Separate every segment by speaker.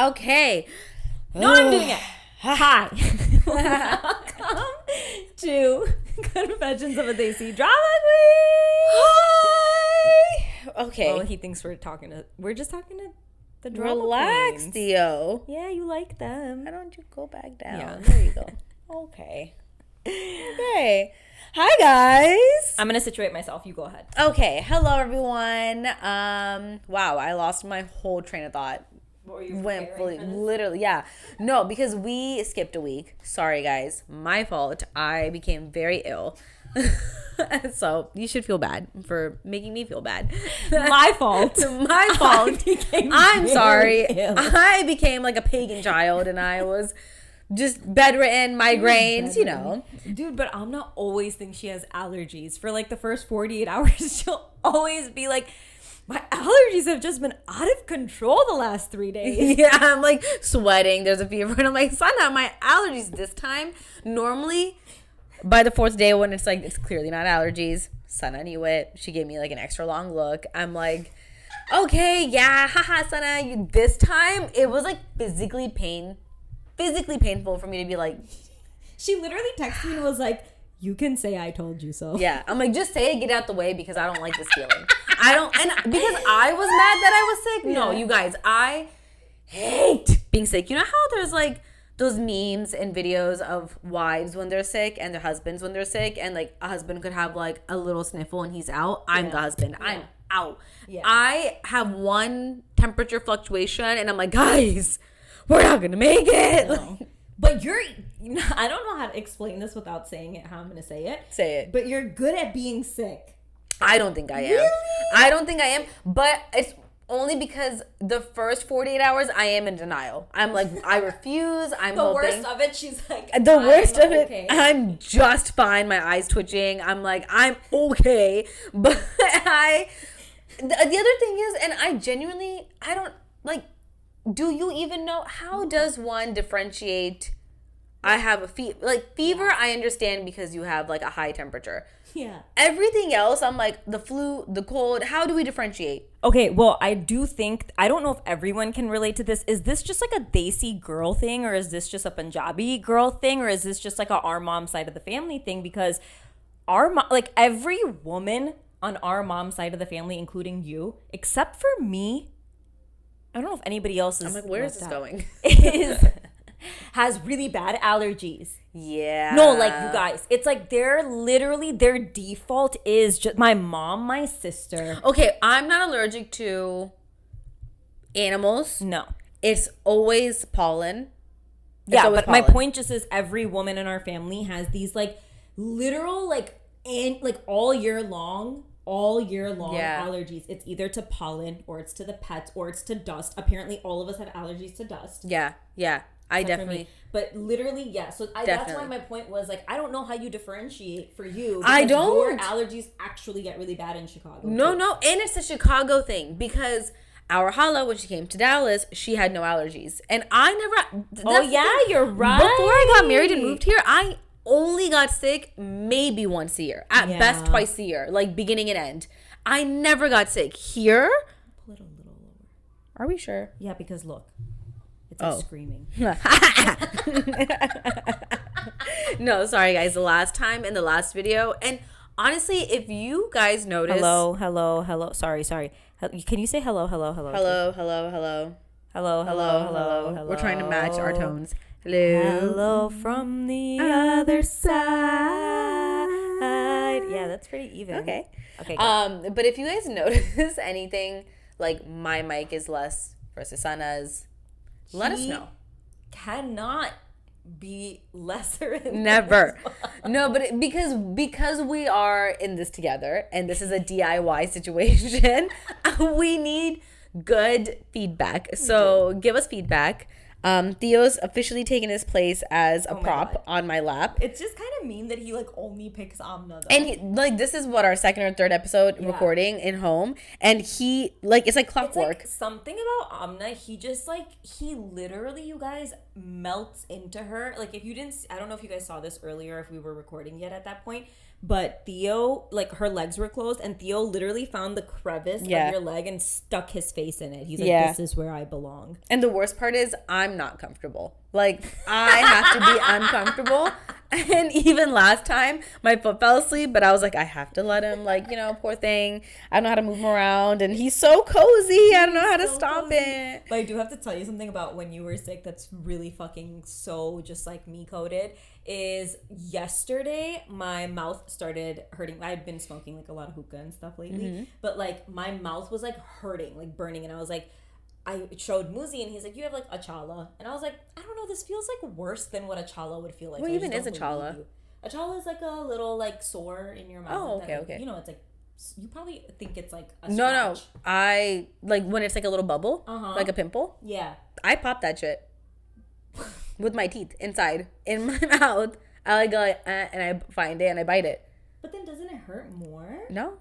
Speaker 1: Okay.
Speaker 2: No, I'm doing it. Hi. Welcome to Confessions of a Desi Drama Queen.
Speaker 1: Hi. Okay.
Speaker 2: Well, he thinks we're just talking to the drama
Speaker 1: Relax,
Speaker 2: queens.
Speaker 1: Theo.
Speaker 2: Yeah, you like them.
Speaker 1: Why don't you go back down?
Speaker 2: Yeah.
Speaker 1: There you go. Okay. Okay. Hi, guys.
Speaker 2: I'm gonna situate myself. You go ahead.
Speaker 1: Okay. Hello, everyone. Wow, I lost my whole train of thought. Went fully, literally, yeah. No, because we skipped a week. Sorry, guys. My fault. I became very ill. So you should feel bad for making me feel bad.
Speaker 2: My fault.
Speaker 1: My fault. I'm sorry.
Speaker 2: Ill.
Speaker 1: I became like a pagan child and I was just bedridden, migraines, you know.
Speaker 2: Dude, but Amna always thinks she has allergies. For like the first 48 hours, she'll always be like, my allergies have just been out of control the last 3 days.
Speaker 1: Yeah, I'm like sweating. There's a fever. And I'm like, Sana, my allergies this time. Normally, by the fourth day when it's like, it's clearly not allergies. Sana knew it. She gave me like an extra long look. I'm like, okay, yeah, haha, Sana. This time, it was like physically painful for me to be like.
Speaker 2: She literally texted me and was like, you can say I told you so.
Speaker 1: Yeah, I'm like, just say it, get it out the way because I don't like this feeling. And because I was mad that I was sick. No, you guys, I hate being sick. You know how there's like those memes and videos of wives when they're sick and their husbands when they're sick, and like a husband could have like a little sniffle and he's out. I'm the husband. Yeah. I'm out. Yeah. I have one temperature fluctuation and I'm like, guys, we're not gonna make it.
Speaker 2: No. But I don't know how to explain this without saying it how I'm going to say it.
Speaker 1: Say it.
Speaker 2: But you're good at being sick.
Speaker 1: I don't think I am.
Speaker 2: Really?
Speaker 1: I don't think I am. But it's only because the first 48 hours, I am in denial. I'm like, I refuse. I'm
Speaker 2: the
Speaker 1: hoping.
Speaker 2: worst of it, she's like,
Speaker 1: the worst of it,
Speaker 2: okay.
Speaker 1: I'm just fine. My eyes twitching. I'm like, I'm okay. But the other thing is, and I don't, like, do you even know, how does one differentiate? I have a fever, I understand because you have like a high temperature.
Speaker 2: Yeah.
Speaker 1: Everything else, I'm like, the flu, the cold, how do we differentiate?
Speaker 2: Okay, well, I don't know if everyone can relate to this. Is this just like a Desi girl thing, or is this just a Punjabi girl thing, or is this just like our mom side of the family thing? Because every woman on our mom side of the family, including you, except for me, I don't know if anybody else is.
Speaker 1: I'm like, where is this going?
Speaker 2: Has really bad allergies.
Speaker 1: Yeah.
Speaker 2: No, like, you guys, it's like their default is just my mom, my sister.
Speaker 1: Okay, I'm not allergic to animals.
Speaker 2: No.
Speaker 1: It's always pollen.
Speaker 2: But my point just is every woman in our family has these like literal like all year long allergies. It's either to pollen or it's to the pets or it's to dust. Apparently all of us have allergies to dust.
Speaker 1: Yeah. I definitely.
Speaker 2: But literally, yeah. So that's why my point was like, I don't know how you differentiate for you.
Speaker 1: I don't.
Speaker 2: Your allergies actually get really bad in Chicago.
Speaker 1: No. And it's a Chicago thing because our Hala, when she came to Dallas, she had no allergies. And I never.
Speaker 2: You're right.
Speaker 1: Before I got married and moved here, I only got sick maybe once a year. At best twice a year. Like beginning and end. I never got sick. Here.
Speaker 2: Pull it a little lower.
Speaker 1: Are we sure?
Speaker 2: Yeah, because look. It's like screaming.
Speaker 1: No, sorry guys. The last time in the last video. And honestly, if you guys notice.
Speaker 2: Hello. Sorry. Can you say hello?
Speaker 1: Hello. We're trying to match our tones.
Speaker 2: Hello from the other side. Yeah, that's pretty even.
Speaker 1: Okay.
Speaker 2: Good.
Speaker 1: But if you guys notice anything, like my mic is less versus Sana's, let us know.
Speaker 2: Cannot be lesser.
Speaker 1: Never. No, but because we are in this together and this is a DIY situation, we need good feedback. So give us feedback. Theo's officially taken his place as a prop on my lap.
Speaker 2: It's just kind of mean that he like only picks Amna though.
Speaker 1: And he, like, this is what our second or third episode recording in home, and he like it's like clockwork.
Speaker 2: It's like something about Amna. He just like he literally, you guys, melts into her. Like if you didn't, I don't know if you guys saw this earlier if we were recording yet at that point. but Theo, like, her legs were closed, and Theo literally found the crevice of your leg and stuck his face in it. He's like, this is where I belong.
Speaker 1: And the worst part is I'm not comfortable. Like, I have to be uncomfortable. And even last time, my foot fell asleep, but I was like, I have to let him, like, you know, poor thing. I don't know how to move him around. And he's so cozy. I don't know how to stop it.
Speaker 2: But I do have to tell you something about when you were sick that's really fucking so just like me coded. Is yesterday my mouth started hurting. I've been smoking like a lot of hookah and stuff lately. But like my mouth was like hurting, like burning. And I was like, I showed Muzi and he's like, you have like Achala. And I was like, I don't know, this feels like worse than what Achala would feel like.
Speaker 1: What even is Achala?
Speaker 2: Achala is like a little like sore in your mouth.
Speaker 1: Oh, okay,
Speaker 2: that,
Speaker 1: okay.
Speaker 2: You know, it's like, you probably think it's like a scratch.
Speaker 1: No. I, like when it's like a little bubble, like a pimple.
Speaker 2: Yeah.
Speaker 1: I pop that shit with my teeth inside, in my mouth. I like go and I find it and I bite it.
Speaker 2: But then doesn't it hurt more?
Speaker 1: No.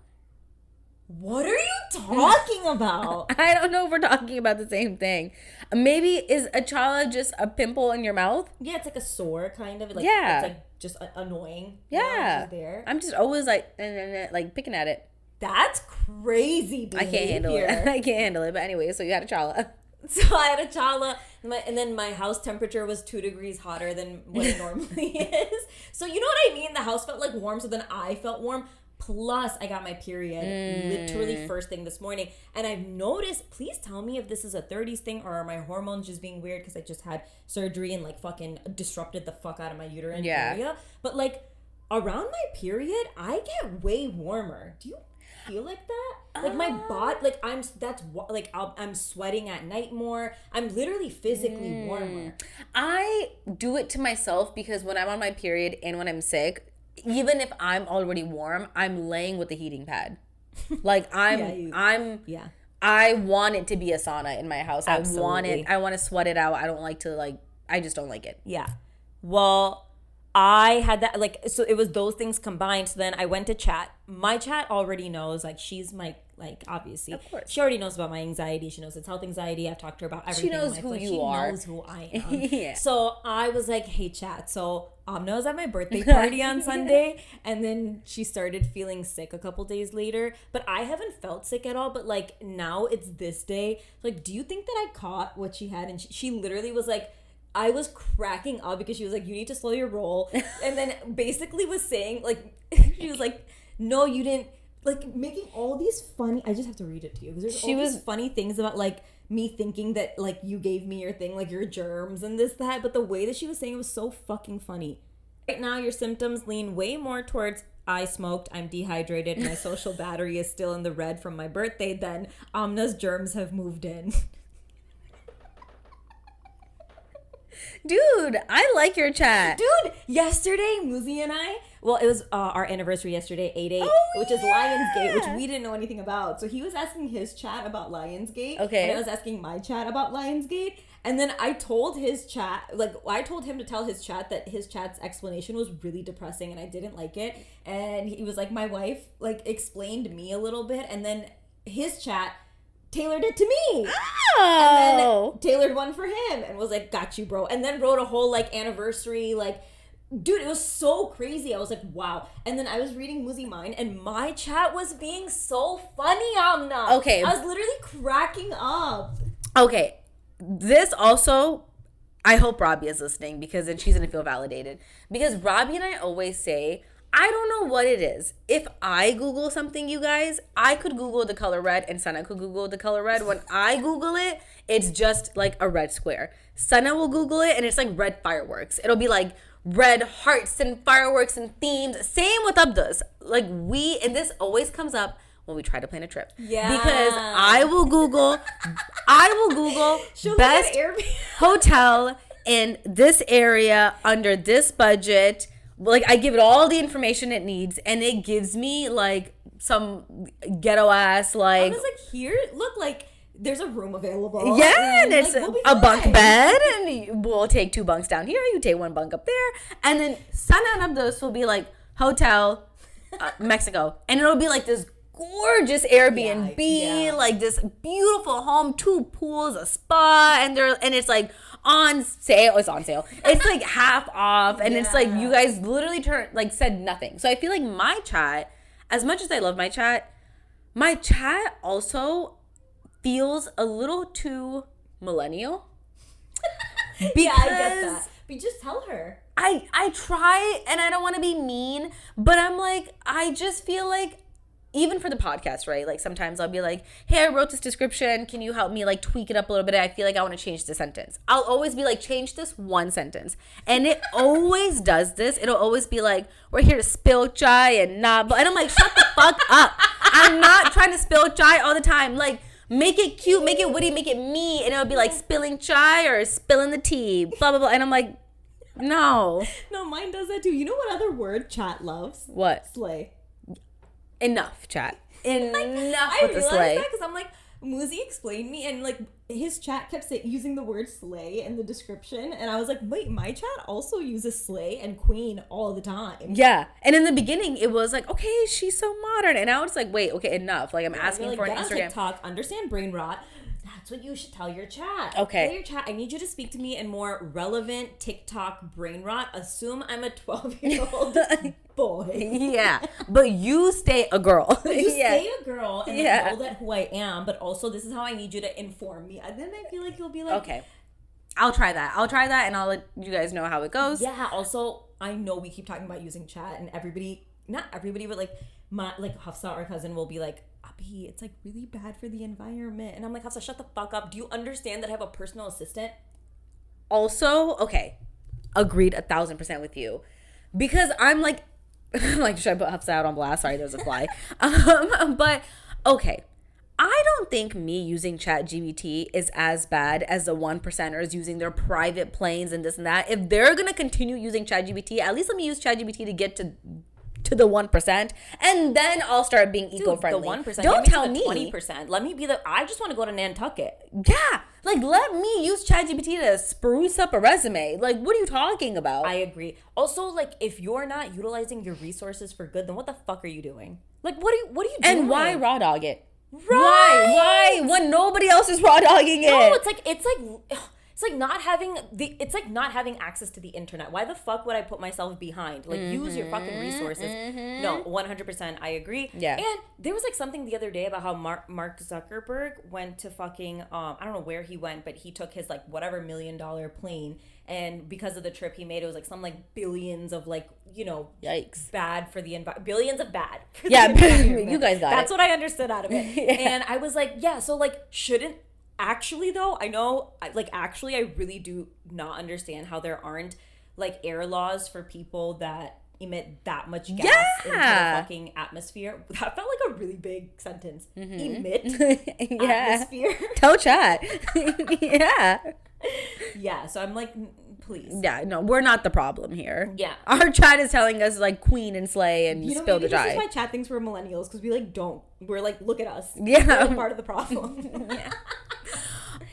Speaker 2: What are you talking about?
Speaker 1: I don't know if we're talking about the same thing. Maybe is Achala just a pimple in your mouth?
Speaker 2: Yeah, it's like a sore kind of. Like,
Speaker 1: yeah.
Speaker 2: It's like just annoying.
Speaker 1: Yeah.
Speaker 2: There.
Speaker 1: I'm just always like picking at it.
Speaker 2: That's crazy behavior.
Speaker 1: I can't handle it. I can't handle it. But anyway, so you had Achala.
Speaker 2: So I had Achala, and then my house temperature was 2 degrees hotter than what it normally is. So you know what I mean? The house felt like warm, so then I felt warm. Plus, I got my period literally first thing this morning. And I've noticed, please tell me if this is a 30s thing or are my hormones just being weird because I just had surgery and like fucking disrupted the fuck out of my uterine area. But like around my period, I get way warmer. Do you feel like that? Like my body, like I'm sweating at night more. I'm literally physically warmer.
Speaker 1: I do it to myself because when I'm on my period and when I'm sick, even if I'm already warm, I'm laying with the heating pad. Like I want it to be a sauna in my house.
Speaker 2: Absolutely.
Speaker 1: I want to sweat it out. I don't like to I just don't like it.
Speaker 2: Yeah. Well, I had that, like, so it was those things combined. So then I went to chat. My chat already knows, like, she's my, like, obviously.
Speaker 1: Of course.
Speaker 2: She already knows about my anxiety. She knows it's health anxiety. I've talked to her about everything.
Speaker 1: She knows who you are.
Speaker 2: She knows who I am.
Speaker 1: Yeah.
Speaker 2: So I was like, hey, chat. So Amna was at my birthday party on Sunday. And then she started feeling sick a couple days later. But I haven't felt sick at all. But, like, now it's this day. Like, do you think that I caught what she had? And she literally was like, I was cracking up because she was like, you need to slow your roll. And then basically was saying, like, she was like, no, you didn't. Like, making all these funny, I just have to read it to you. Because there's these funny things about, like, me thinking that, like, you gave me your thing, like, your germs and this, that. But the way that she was saying it was so fucking funny. Right now, your symptoms lean way more towards I smoked, I'm dehydrated, my social battery is still in the red from my birthday, then Amna's germs have moved in.
Speaker 1: Dude, I like your chat.
Speaker 2: Dude, yesterday, Muzi and I, well, it was our anniversary yesterday, 8/8, which is Lionsgate, which we didn't know anything about. So he was asking his chat about Lionsgate.
Speaker 1: Okay.
Speaker 2: And I was asking my chat about Lionsgate. And then I told his chat, like, I told him to tell his chat that his chat's explanation was really depressing and I didn't like it. And he was like, my wife, like, explained me a little bit. And then his chat tailored it to me. And then tailored one for him and was like, got you, bro. And then wrote a whole, like, anniversary, like, dude, it was so crazy. I was like, wow. And then I was reading Muzi mine and my chat was being so funny, Amna.
Speaker 1: Okay.
Speaker 2: I was literally cracking up.
Speaker 1: Okay. This also, I hope Robbie is listening because then she's going to feel validated. Because Robbie and I always say, I don't know what it is. If I Google something, you guys, I could Google the color red and Sana could Google the color red. When I Google it, it's just like a red square. Sana will Google it and it's like red fireworks. It'll be like red hearts and fireworks and themes. Same with Abdus. Like and this always comes up when we try to plan a trip.
Speaker 2: Yeah.
Speaker 1: Because I will Google best hotel in this area under this budget. Like, I give it all the information it needs, and it gives me, like, some ghetto-ass, like...
Speaker 2: I was like, here, look, like, there's a room available.
Speaker 1: Yeah, and it's
Speaker 2: like,
Speaker 1: a bunk bed, and we'll take 2 bunks down here, you take 1 bunk up there, and then Sana and Abdus will be, like, hotel, Mexico, and it'll be, like, this gorgeous Airbnb, like, this beautiful home, 2 pools, a spa, and it's, like... on sale. It's on sale. It's like half off. And it's like, you guys literally said nothing. So I feel like my chat, as much as I love my chat also feels a little too millennial.
Speaker 2: Yeah, I get that. But just tell her.
Speaker 1: I try, and I don't want to be mean, but I'm like, I just feel like, even for the podcast, right? Like sometimes I'll be like, hey, I wrote this description. Can you help me like tweak it up a little bit? I feel like I want to change the sentence. I'll always be like, change this one sentence. And it always does this. It'll always be like, we're here to spill chai and not. And I'm like, shut the fuck up. I'm not trying to spill chai all the time. Like, make it cute, make it witty, make it me. And it'll be like spilling chai or spilling the tea, blah, blah, blah. And I'm like, no.
Speaker 2: No, mine does that too. You know what other word chat loves?
Speaker 1: What?
Speaker 2: Slay.
Speaker 1: Enough, chat. Enough with the
Speaker 2: slay.
Speaker 1: slay.
Speaker 2: That because I'm like, Muzi explained me, and like his chat kept using the word slay in the description, and I was like, wait, my chat also uses slay and queen all the time.
Speaker 1: Yeah, and in the beginning, it was like, okay, she's so modern, and I was like, wait, okay, enough. Like I'm asking for an Instagram.
Speaker 2: On TikTok, understand brain rot. That's what you should tell your chat.
Speaker 1: Okay.
Speaker 2: Tell your chat, I need you to speak to me in more relevant TikTok brain rot. Assume I'm a 12-year-old boy.
Speaker 1: Yeah. But you stay a girl.
Speaker 2: You stay a girl and
Speaker 1: Yeah.
Speaker 2: know that who I am, but also this is how I need you to inform me. And then I feel like you'll be like,
Speaker 1: okay. I'll try that, and I'll let you guys know how it goes.
Speaker 2: Yeah, also, I know we keep talking about using chat, and not everybody, but like Hafsa, our cousin, will be like, Abi, it's like really bad for the environment. And I'm like, Hafsa, shut the fuck up. Do you understand that I have a personal assistant?
Speaker 1: Also, okay, agreed 1,000% with you. Because I'm like, should I put Hafsa out on blast? Sorry, there's a fly. But, okay. I don't think me using ChatGPT is as bad as the 1%ers using their private planes and this and that. If they're going to continue using ChatGPT, at least let me use ChatGPT to get to the 1%, and then I'll start being eco-friendly.
Speaker 2: The 1%.
Speaker 1: Don't tell me
Speaker 2: 20%. Let me be I just want to go to Nantucket.
Speaker 1: Yeah, like let me use ChatGPT to spruce up a resume. Like, what are you talking about?
Speaker 2: I agree. Also, like, if you're not utilizing your resources for good, then what the fuck are you doing? Like, what are you doing?
Speaker 1: And why raw dog it?
Speaker 2: Right.
Speaker 1: Why? When nobody else is raw dogging it.
Speaker 2: No, it's like not having access to the internet. Why the fuck would I put myself behind? Like, use your fucking resources. No, 100%, I agree.
Speaker 1: Yeah.
Speaker 2: And there was like something the other day about how Mark Zuckerberg went to fucking I don't know where he went, but he took his like whatever $1 million plane, and because of the trip he made, it was like some like billions of like, you know,
Speaker 1: yikes,
Speaker 2: bad for the environment, billions of bad.
Speaker 1: Yeah, you guys got
Speaker 2: That's what I understood out of it. Yeah. And I was like, yeah, so like shouldn't. Actually, though, I know, like, actually, I really do not understand how there aren't, like, air laws for people that emit that much gas into the fucking atmosphere. That felt like a really big sentence. Emit atmosphere.
Speaker 1: Tell chat. Yeah.
Speaker 2: Yeah, so I'm like, please.
Speaker 1: Yeah, no, we're not the problem here.
Speaker 2: Yeah.
Speaker 1: Our chat is telling us, like, queen and slay and spill the chai.
Speaker 2: This is why chat thinks we're millennials, because we, like, don't. We're like, look at us.
Speaker 1: Yeah.
Speaker 2: We're like part of the problem. Yeah.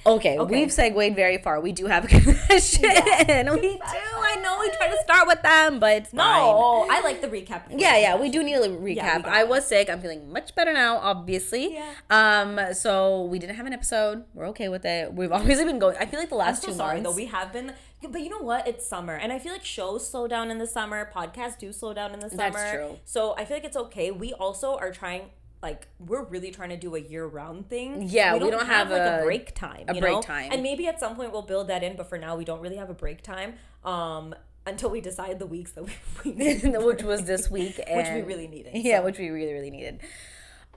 Speaker 1: Okay, we've segued very far. We do have a confession. Yeah. We do. I know we try to start with them, but it's fine.
Speaker 2: No, I like the recap.
Speaker 1: Yeah, we do need a recap.
Speaker 2: Yeah,
Speaker 1: I was sick. I'm feeling much better now, obviously.
Speaker 2: Yeah.
Speaker 1: So we didn't have an episode. We're okay with it. We've obviously been going. I feel like the last 2 months.
Speaker 2: Sorry, though. We have been. But you know what? It's summer. And I feel like shows slow down in the summer. Podcasts do slow down in the summer.
Speaker 1: That's true.
Speaker 2: So I feel like it's okay. We also are trying... Like, we're really trying to do a year-round thing.
Speaker 1: Yeah, we don't have
Speaker 2: like a break time.
Speaker 1: Time.
Speaker 2: And maybe at some point we'll build that in, but for now we don't really have a break time until we decide the weeks that we need.
Speaker 1: Which was this week. And,
Speaker 2: which we really needed.
Speaker 1: Yeah, which we really, really needed.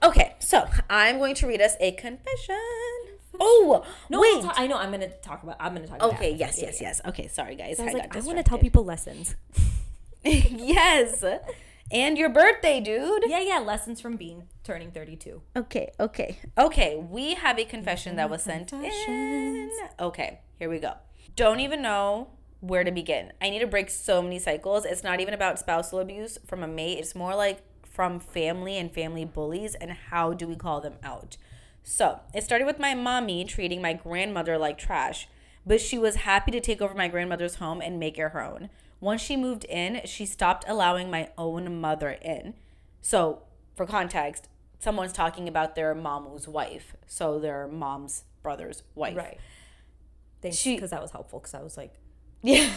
Speaker 1: Okay, so I'm going to read us a confession. Oh, no, wait.
Speaker 2: I know. I'm going to talk about
Speaker 1: Okay, yes. Okay, sorry, guys.
Speaker 2: So I want to tell people lessons.
Speaker 1: Yes. And your birthday, dude.
Speaker 2: Yeah, lessons from turning 32.
Speaker 1: Okay, we have a confession that was sent in. Okay, here we go. Don't even know where to begin. I need to break so many cycles. It's not even about spousal abuse from a mate. It's more like from family and family bullies, and how do we call them out? So, it started with my mommy treating my grandmother like trash, but she was happy to take over my grandmother's home and make it her own. Once she moved in, she stopped allowing my own mother in. So, for context, someone's talking about their mamu's wife. So, their mom's brother's wife.
Speaker 2: Right. Thanks, because that was helpful. Because I was like,
Speaker 1: yeah.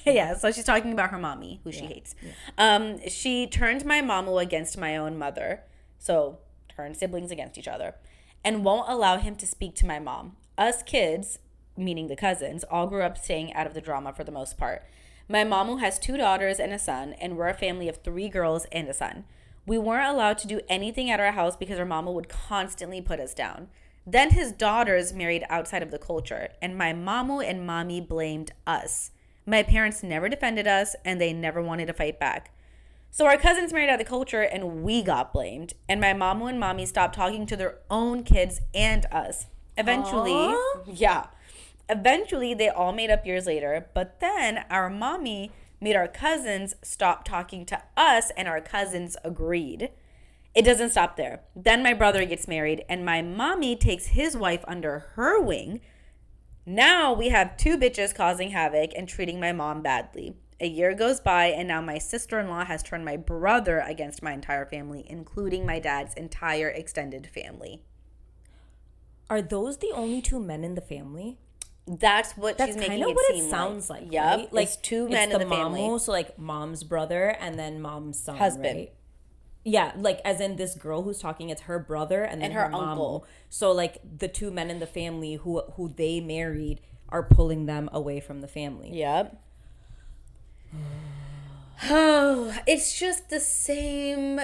Speaker 1: Yeah, so she's talking about her mommy, who she hates. Yeah. She turned my mamu against my own mother. So, turned siblings against each other. And won't allow him to speak to my mom. Us kids, meaning the cousins, all grew up staying out of the drama for the most part. My mamu has 2 daughters and a son, and we're a family of 3 girls and a son. We weren't allowed to do anything at our house because our mama would constantly put us down. Then his daughters married outside of the culture, and my mamu and mommy blamed us. My parents never defended us, and they never wanted to fight back. So our cousins married out of the culture, and we got blamed. And my mamu and mommy stopped talking to their own kids and us. Eventually, Eventually, they all made up years later. But then our mommy made our cousins stop talking to us, and our cousins agreed. It doesn't stop there. Then my brother gets married, and my mommy takes his wife under her wing. Now we have 2 bitches causing havoc and treating my mom badly. A year goes by, and now my sister-in-law has turned my brother against my entire family, including my dad's entire extended family.
Speaker 2: Are those the only 2 men in the family?
Speaker 1: That's what she's making it seem like. That's kind of what it
Speaker 2: sounds like.
Speaker 1: Yep,
Speaker 2: right? Like
Speaker 1: it's 2 men in the family.
Speaker 2: Mamu, so like mom's brother and then mom's son,
Speaker 1: husband.
Speaker 2: Right? Yeah, like as in this girl who's talking, it's her brother and then her
Speaker 1: uncle.
Speaker 2: Mamu. So like the 2 men in the family who they married are pulling them away from the family.
Speaker 1: Yep. Oh, it's just the same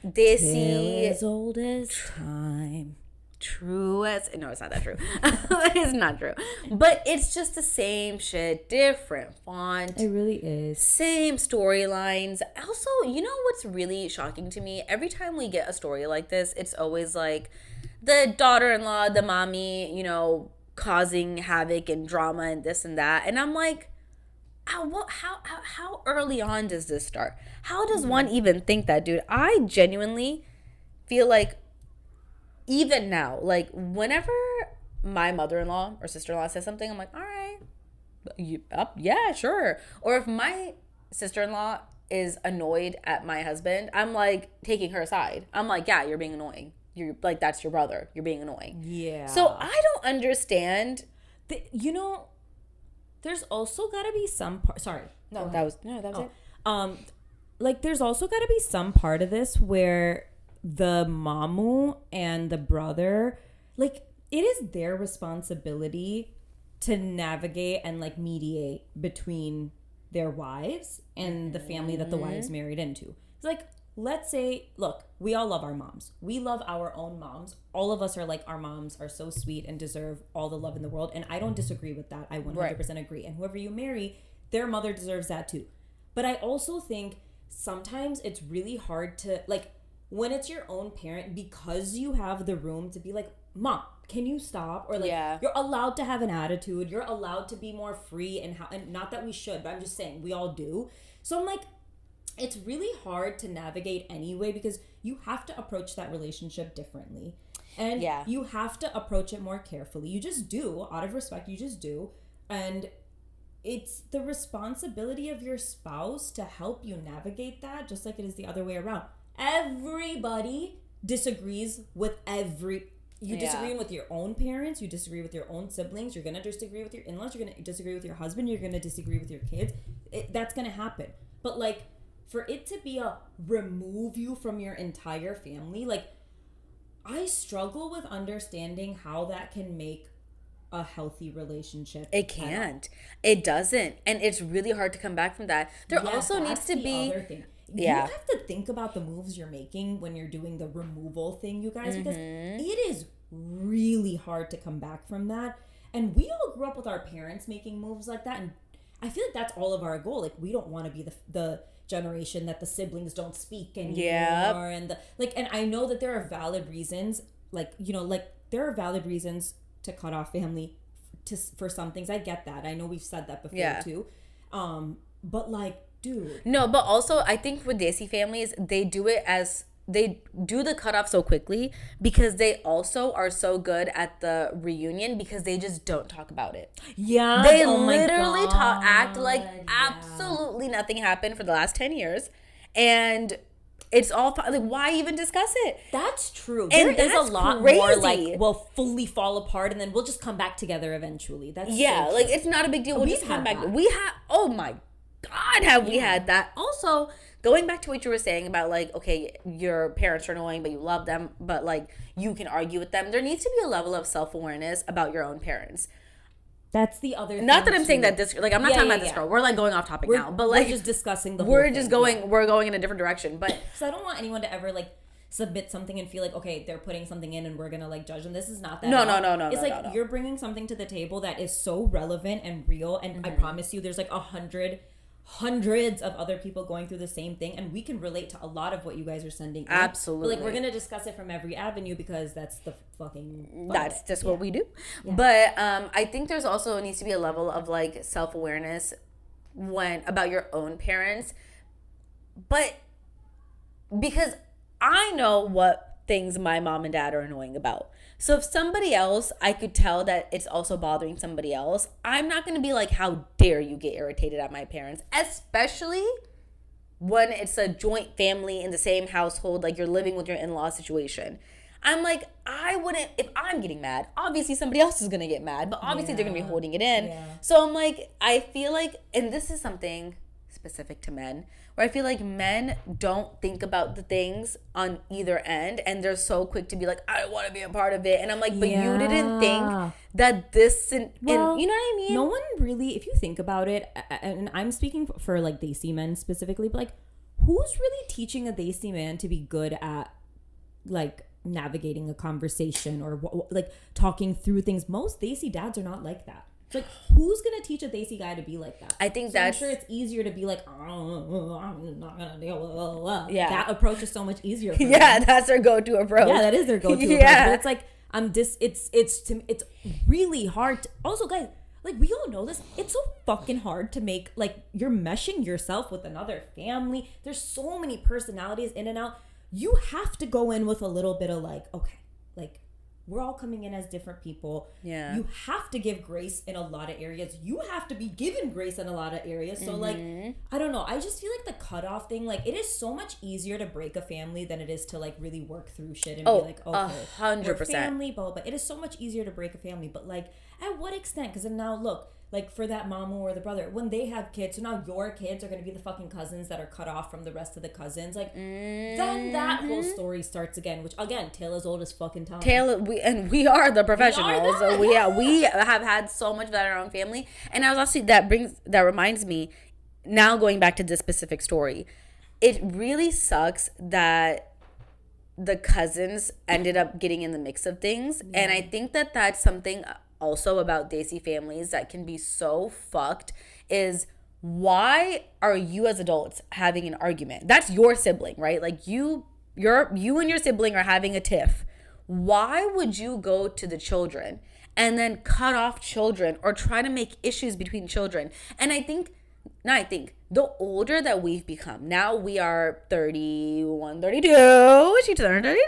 Speaker 1: desi.
Speaker 2: Tale as old as time.
Speaker 1: True as... No, it's not that true. It's not true. But it's just the same shit, different font.
Speaker 2: It really is.
Speaker 1: Same storylines. Also, you know what's really shocking to me? Every time we get a story like this, it's always like the daughter-in-law, the mommy, you know, causing havoc and drama and this and that. And I'm like, how early on does this start? How does one even think that, dude? I genuinely feel like even now, like whenever my mother-in-law or sister-in-law says something, I'm like, all right, yeah, sure. Or if my sister-in-law is annoyed at my husband, I'm like taking her side. I'm like, yeah, you're being annoying. You're like, that's your brother. You're being annoying.
Speaker 2: Yeah.
Speaker 1: So I don't understand.
Speaker 2: You know, there's also got to be some part. Sorry.
Speaker 1: No, that was it.
Speaker 2: Like there's also got to be some part of this where the mamu and the brother, like it is their responsibility to navigate and like mediate between their wives and the family that the wives married into. It's like, let's say, look, we all love our moms. We love our own moms. All of us are like, our moms are so sweet and deserve all the love in the world. And I don't disagree with that. I 100% agree. And whoever you marry, their mother deserves that too. But I also think sometimes it's really hard to, like, when it's your own parent, because you have the room to be like, Mom, can you stop? Or like, you're allowed to have an attitude. You're allowed to be more free and not that we should, but I'm just saying we all do. So I'm like, it's really hard to navigate anyway because you have to approach that relationship differently. And you have to approach it more carefully. You just do, out of respect, you just do. And it's the responsibility of your spouse to help you navigate that, just like it is the other way around. Everybody disagrees with you disagree with your own parents, you disagree with your own siblings, you're going to disagree with your in-laws, you're going to disagree with your husband, you're going to disagree with your kids. That's going to happen. But like, for it to be remove you from your entire family, like, I struggle with understanding how that can make a healthy relationship.
Speaker 1: It can't. It doesn't. And it's really hard to come back from that. There also needs to be...
Speaker 2: other thing. You have to think about the moves you're making when you're doing the removal thing, you guys, because it is really hard to come back from that. And we all grew up with our parents making moves like that. And I feel like that's all of our goal. Like, we don't want to be the generation that the siblings don't speak anymore. And and I know that there are valid reasons, there are valid reasons to cut off family for some things. I get that. I know we've said that before too. But like, dude.
Speaker 1: No, but also I think with Desi families, they do the cutoff so quickly because they also are so good at the reunion because they just don't talk about it.
Speaker 2: Yeah.
Speaker 1: They literally act like absolutely nothing happened for the last 10 years. And it's all like, why even discuss it?
Speaker 2: That's true.
Speaker 1: And
Speaker 2: There is a
Speaker 1: that's
Speaker 2: lot
Speaker 1: crazy.
Speaker 2: more like we'll fully fall apart and then we'll just come back together eventually. That's
Speaker 1: Yeah,
Speaker 2: so
Speaker 1: like
Speaker 2: true.
Speaker 1: it's not a big deal. We'll
Speaker 2: We've
Speaker 1: just come
Speaker 2: had
Speaker 1: back.
Speaker 2: that.
Speaker 1: We have, oh my God, have we had that? Also, going back to what you were saying about like, okay, your parents are annoying, but you love them, but like you can argue with them. There needs to be a level of self-awareness about your own parents.
Speaker 2: That's the other
Speaker 1: Not
Speaker 2: thing
Speaker 1: that I'm
Speaker 2: too.
Speaker 1: saying that this, like, I'm not
Speaker 2: Yeah,
Speaker 1: talking
Speaker 2: yeah,
Speaker 1: about this
Speaker 2: yeah.
Speaker 1: girl. We're like going off topic
Speaker 2: We're,
Speaker 1: now, but like
Speaker 2: we're just discussing the whole
Speaker 1: we're just
Speaker 2: thing,
Speaker 1: going,
Speaker 2: yeah.
Speaker 1: we're going in a different direction. But
Speaker 2: So I don't want anyone to ever like submit something and feel like, okay, they're putting something in and we're gonna like judge them. This is not that.
Speaker 1: No,
Speaker 2: at all.
Speaker 1: no, no,
Speaker 2: It's
Speaker 1: no,
Speaker 2: like
Speaker 1: no.
Speaker 2: you're bringing something to the table that is so relevant and real, and I promise you, there's like hundreds of other people going through the same thing, and we can relate to a lot of what you guys are sending in.
Speaker 1: Absolutely.
Speaker 2: But like, we're gonna discuss it from every avenue because that's the fucking fun
Speaker 1: that's
Speaker 2: of it.
Speaker 1: just what we do. But I think there's also needs to be a level of like self-awareness when about your own parents, but because I know what things my mom and dad are annoying about. So if somebody else, I could tell that it's also bothering somebody else, I'm not going to be like, how dare you get irritated at my parents, especially when it's a joint family in the same household, like you're living with your in-law situation. I'm like, I wouldn't, if I'm getting mad, obviously somebody else is going to get mad, but obviously they're going to be holding it in.
Speaker 2: Yeah.
Speaker 1: So I'm like, I feel like, and this is something specific to men, where I feel like men don't think about the things on either end, and they're so quick to be like, I don't want to be a part of it. And I'm like, but you didn't think that this, and you know what I mean?
Speaker 2: No one really, if you think about it, and I'm speaking for like Desi men specifically, but like, who's really teaching a Desi man to be good at like navigating a conversation or like talking through things? Most Desi dads are not like that. It's like, who's gonna teach a Desi guy to be like that?
Speaker 1: I think
Speaker 2: so
Speaker 1: that's,
Speaker 2: I'm sure it's easier to be like, oh, I'm not gonna deal with blah, blah, blah.
Speaker 1: Yeah.
Speaker 2: That approach is so much easier for
Speaker 1: yeah,
Speaker 2: them.
Speaker 1: that's their go-to approach.
Speaker 2: Yeah, that is their go-to approach. But it's like, it's really hard to, also, guys, like, we all know this, it's so fucking hard to make, like, you're meshing yourself with another family. There's so many personalities in and out. You have to go in with a little bit of like, okay, like, we're all coming in as different people.
Speaker 1: Yeah.
Speaker 2: You have to give grace in a lot of areas. You have to be given grace in a lot of areas. So, like, I don't know. I just feel like the cutoff thing, like, it is so much easier to break a family than it is to, like, really work through shit and be like, okay,
Speaker 1: 100%.
Speaker 2: we're family, blah, blah, blah. It is so much easier to break a family. But, like, at what extent? Because now, look, like, for that mama or the brother, when they have kids, so now your kids are going to be the fucking cousins that are cut off from the rest of the cousins. Like, then that whole story starts again, which, again, tale as old as fucking time.
Speaker 1: We are the professionals.
Speaker 2: that,
Speaker 1: So we have had so much of that in our own family. And I was also, that reminds me, now going back to this specific story, it really sucks that the cousins ended up getting in the mix of things. And I think that that's something also about Desi families that can be so fucked, is why are you as adults having an argument? That's your sibling, right? Like you and your sibling are having a tiff. Why would you go to the children and then cut off children or try to make issues between children? And I think the older that we've become, now we are 31, 32, she turned 32.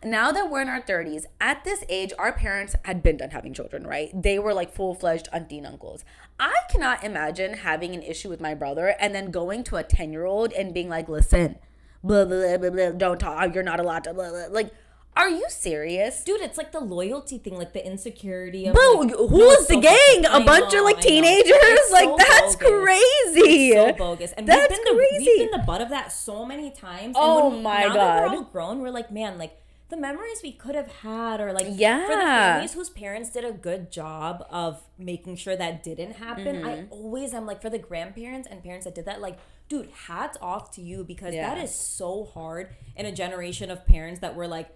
Speaker 1: Now that we're in our 30s, at this age, our parents had been done having children, right? They were like full-fledged auntie and uncles. I cannot imagine having an issue with my brother and then going to a 10-year-old and being like, listen, blah, blah, blah, blah, don't talk, you're not allowed to, blah, blah. Like, are you serious?
Speaker 2: Dude, it's like the loyalty thing, like the insecurity of,
Speaker 1: Bro,
Speaker 2: like,
Speaker 1: who's the gang? A bunch of like teenagers? Like, that's crazy.
Speaker 2: It's so bogus. And
Speaker 1: that's
Speaker 2: we've
Speaker 1: crazy.
Speaker 2: been the butt of that so many times.
Speaker 1: Oh
Speaker 2: and
Speaker 1: my
Speaker 2: now that
Speaker 1: God.
Speaker 2: we're all grown, we're like, man, like, the memories we could have had, or like,
Speaker 1: Yeah.
Speaker 2: for the families whose parents did a good job of making sure that didn't happen, I always am like, for the grandparents and parents that did that, like, dude, hats off to you, because that is so hard in a generation of parents that were like,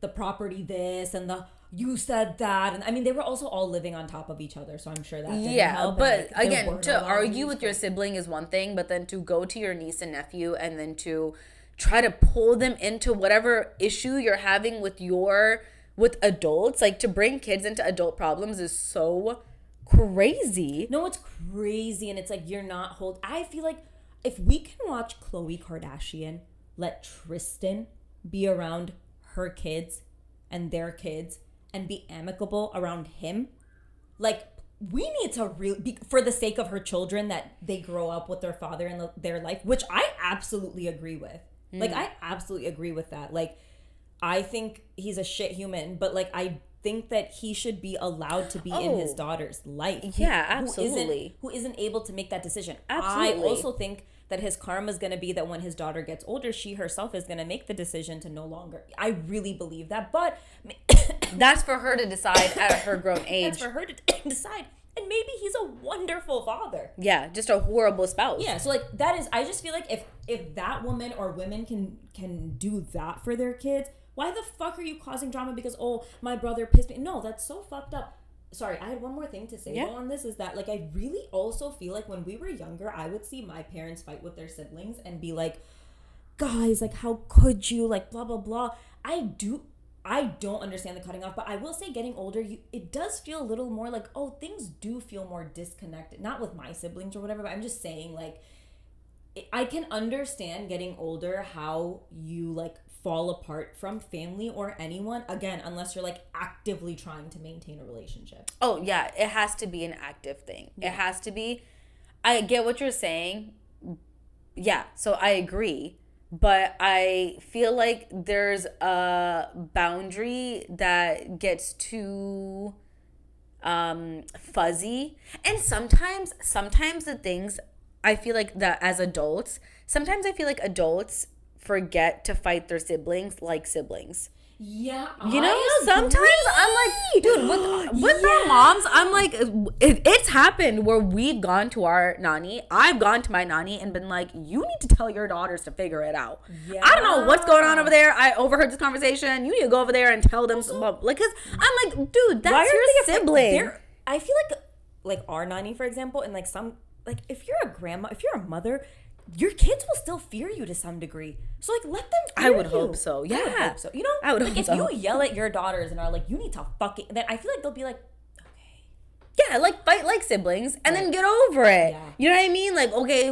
Speaker 2: the property this and the you said that, and I mean, they were also all living on top of each other, so I'm sure that didn't help.
Speaker 1: But
Speaker 2: and, like,
Speaker 1: again, to argue with your sibling is one thing, but then to go to your niece and nephew and then to try to pull them into whatever issue you're having with adults, like to bring kids into adult problems is so crazy.
Speaker 2: No, it's crazy, and it's like I feel like if we can watch Khloe Kardashian let Tristan be around her kids and their kids and be amicable around him, like, we need to for the sake of her children, that they grow up with their father in their life, which I absolutely agree with. Like, I absolutely agree with that. Like, I think he's a shit human, but like, I think that he should be allowed to be in his daughter's life.
Speaker 1: Yeah, absolutely.
Speaker 2: Who isn't able to make that decision.
Speaker 1: Absolutely.
Speaker 2: I also think that his karma is going to be that when his daughter gets older, she herself is going to make the decision to no longer. I really believe that, but
Speaker 1: that's for her to decide at her grown age.
Speaker 2: That's for her to decide. And maybe he's a wonderful father.
Speaker 1: Yeah, just a horrible spouse.
Speaker 2: Yeah, so like that is, I just feel like if that woman or women can do that for their kids, why the fuck are you causing drama because, oh, my brother pissed me? No, that's so fucked up. Sorry, I had one more thing to say though on this, is that like I really also feel like when we were younger, I would see my parents fight with their siblings and be like, guys, like how could you, like blah blah blah. I don't understand the cutting off, but I will say getting older, it does feel a little more like, oh, things do feel more disconnected. Not with my siblings or whatever, but I'm just saying like I can understand getting older how you like fall apart from family or anyone, again, unless you're like actively trying to maintain a relationship.
Speaker 1: Oh yeah, it has to be an active thing. It has to be. I get what you're saying. Yeah, so I agree, but I feel like there's a boundary that gets too fuzzy, and sometimes the things I feel like that as adults, sometimes I feel like adults forget to fight their siblings like siblings.
Speaker 2: Yeah,
Speaker 1: you know, sometimes I'm like, dude, with our moms, I'm like, it's happened where we've gone to our nanny. I've gone to my nanny and been like, you need to tell your daughters to figure it out. Yeah. I don't know what's going on over there. I overheard this conversation. You need to go over there and tell them like, cause I'm like, dude, that's your sibling.
Speaker 2: I feel like our nanny, for example, and like some, like if you're a grandma, if you're a mother, your kids will still fear you to some degree. So like let them fear you.
Speaker 1: I would hope so. Yeah.
Speaker 2: I would hope so. You know?
Speaker 1: I would
Speaker 2: like
Speaker 1: hope
Speaker 2: if
Speaker 1: so.
Speaker 2: you yell at your daughters and are like, you need to fucking, then I feel like they'll be like, okay.
Speaker 1: Yeah, like fight like siblings and then get over it. Yeah. You know what I mean? Like, okay.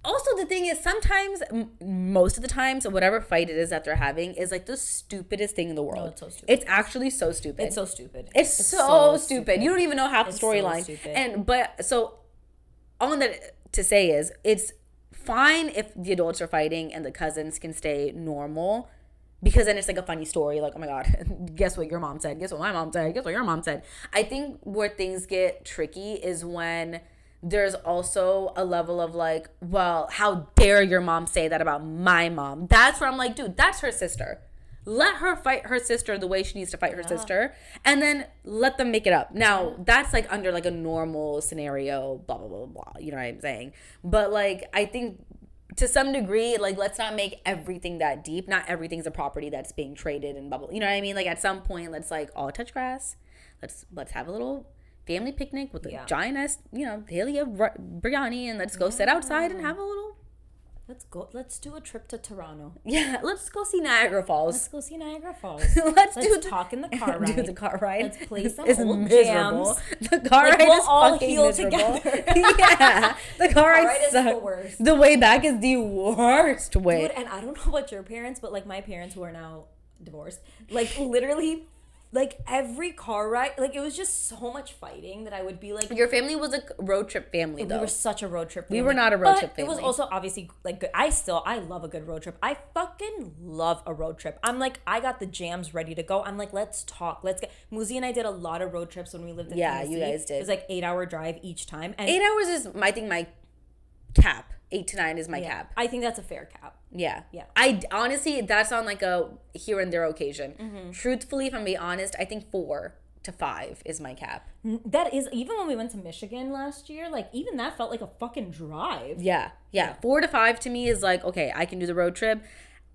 Speaker 1: Also, the thing is, sometimes, most of the times, whatever fight it is that they're having is like the stupidest thing in the world.
Speaker 2: No, it's so stupid.
Speaker 1: It's actually so stupid.
Speaker 2: It's so stupid.
Speaker 1: It's so stupid. You don't even know half the storyline.
Speaker 2: So
Speaker 1: all that to say is, it's fine if the adults are fighting and the cousins can stay normal, because then it's like a funny story, like, oh my god, guess what your mom said, guess what my mom said, guess what your mom said. I think where things get tricky is when there's also a level of like, well, how dare your mom say that about my mom. That's where I'm like, dude, that's her sister. Let her fight her sister the way she needs to fight her sister, and then let them make it up. Now, that's like under like a normal scenario, blah, blah, blah, blah. You know what I'm saying? But like, I think to some degree, like, let's not make everything that deep. Not everything's a property that's being traded and blah, blah. You know what I mean? Like, at some point, let's like all touch grass. Let's have a little family picnic with a giant ass, you know, Haley of biryani, and let's go sit outside and have a little.
Speaker 2: Let's do a trip to Toronto.
Speaker 1: Yeah, let's go see Niagara Falls.
Speaker 2: Let's talk in the car ride.
Speaker 1: Do the car ride.
Speaker 2: Let's play some
Speaker 1: it's
Speaker 2: old
Speaker 1: miserable.
Speaker 2: jams.
Speaker 1: The car ride
Speaker 2: we'll
Speaker 1: is
Speaker 2: all
Speaker 1: fucking
Speaker 2: heal
Speaker 1: miserable.
Speaker 2: Together.
Speaker 1: Yeah, the car ride
Speaker 2: is the worst.
Speaker 1: The way back is the worst way.
Speaker 2: Dude, and I don't know about your parents, but like my parents who are now divorced, like literally, like every car ride, like it was just so much fighting that I would be like.
Speaker 1: Your family was a road trip family, though.
Speaker 2: We were such a road trip family.
Speaker 1: We were not a road trip family.
Speaker 2: It was also obviously like good. I love a good road trip. I fucking love a road trip. I'm like, I got the jams ready to go. I'm like, let's talk. Let's get. Muzi and I did a lot of road trips when we lived in Tennessee.
Speaker 1: You guys did.
Speaker 2: It was like 8-hour drive each time. And
Speaker 1: 8 hours is, I think, my cap. 8 to 9 is my cap.
Speaker 2: I think that's a fair cap.
Speaker 1: Yeah.
Speaker 2: Yeah.
Speaker 1: I honestly, that's on like a here and there occasion. Mm-hmm. Truthfully, if I'm being honest, I think 4 to 5 is my cap.
Speaker 2: That is, even when we went to Michigan last year, like even that felt like a fucking drive.
Speaker 1: Yeah. 4 to 5 to me is like, okay, I can do the road trip.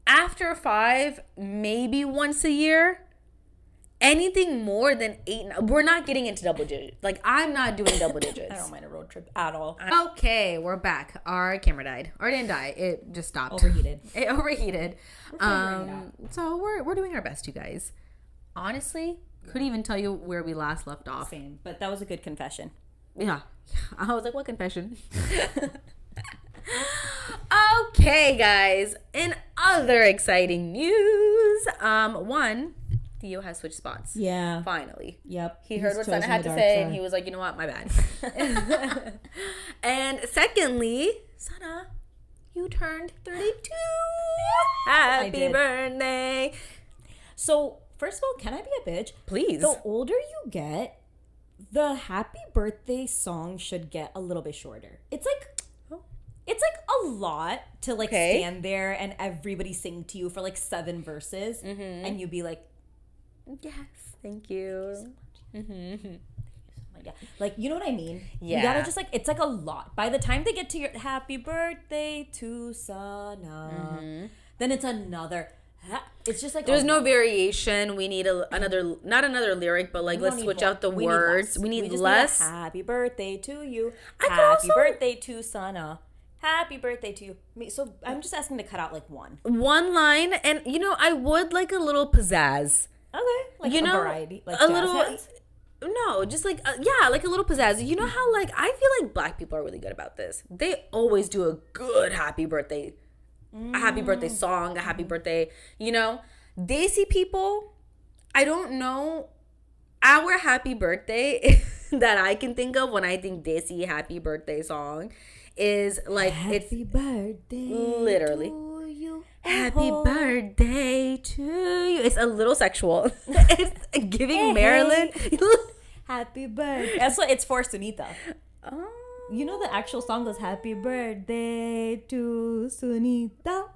Speaker 1: After 5, maybe once a year. Anything more than 8, we're not getting into double digits. Like, I'm not doing double digits.
Speaker 2: I don't mind a road trip at all.
Speaker 1: Okay, we're back. Our camera died. Or it didn't die. It just stopped. It overheated. So we're doing our best, you guys. Honestly, couldn't even tell you where we last left off.
Speaker 2: Same, but that was a good confession.
Speaker 1: Yeah. I was like, what confession? Okay, guys. In other exciting news, Theo has switched spots.
Speaker 2: Yeah.
Speaker 1: Finally.
Speaker 2: Yep.
Speaker 1: He heard what Sana had to say, and he was like, you know what? My bad. And secondly, Sana, you turned 32. Happy birthday.
Speaker 2: So, first of all, can I be a bitch?
Speaker 1: Please.
Speaker 2: The older you get, the happy birthday song should get a little bit shorter. It's like a lot to like stand there and everybody sing to you for like 7 verses and you be like,
Speaker 1: yes, thank you.
Speaker 2: Like, you know what I mean?
Speaker 1: Yeah.
Speaker 2: You gotta just like, it's like a lot. By the time they get to your happy birthday to Sana, then it's another. It's just like
Speaker 1: there's no variation. We need another, not another lyric, but like let's switch out the words. We need less.
Speaker 2: Happy birthday to you. Happy birthday to Sana. Happy birthday to you. So I'm just asking to cut out like one
Speaker 1: line, and I would like a little pizzazz.
Speaker 2: Okay, like a variety, like
Speaker 1: a
Speaker 2: jazz
Speaker 1: little.
Speaker 2: hands?
Speaker 1: No, just like like a little pizzazz. You know how like I feel like Black people are really good about this. They always do a good happy birthday, a happy birthday song, a happy birthday. Desi people, I don't know our happy birthday that I can think of when I think Desi happy birthday song is like
Speaker 2: happy birthday
Speaker 1: literally
Speaker 2: to you.
Speaker 1: Happy birthday to you. It's a little sexual. It's giving Marilyn.
Speaker 2: Happy birthday. That's what it's for, Sunita.
Speaker 1: Oh.
Speaker 2: You know the actual song goes happy birthday to Sunita.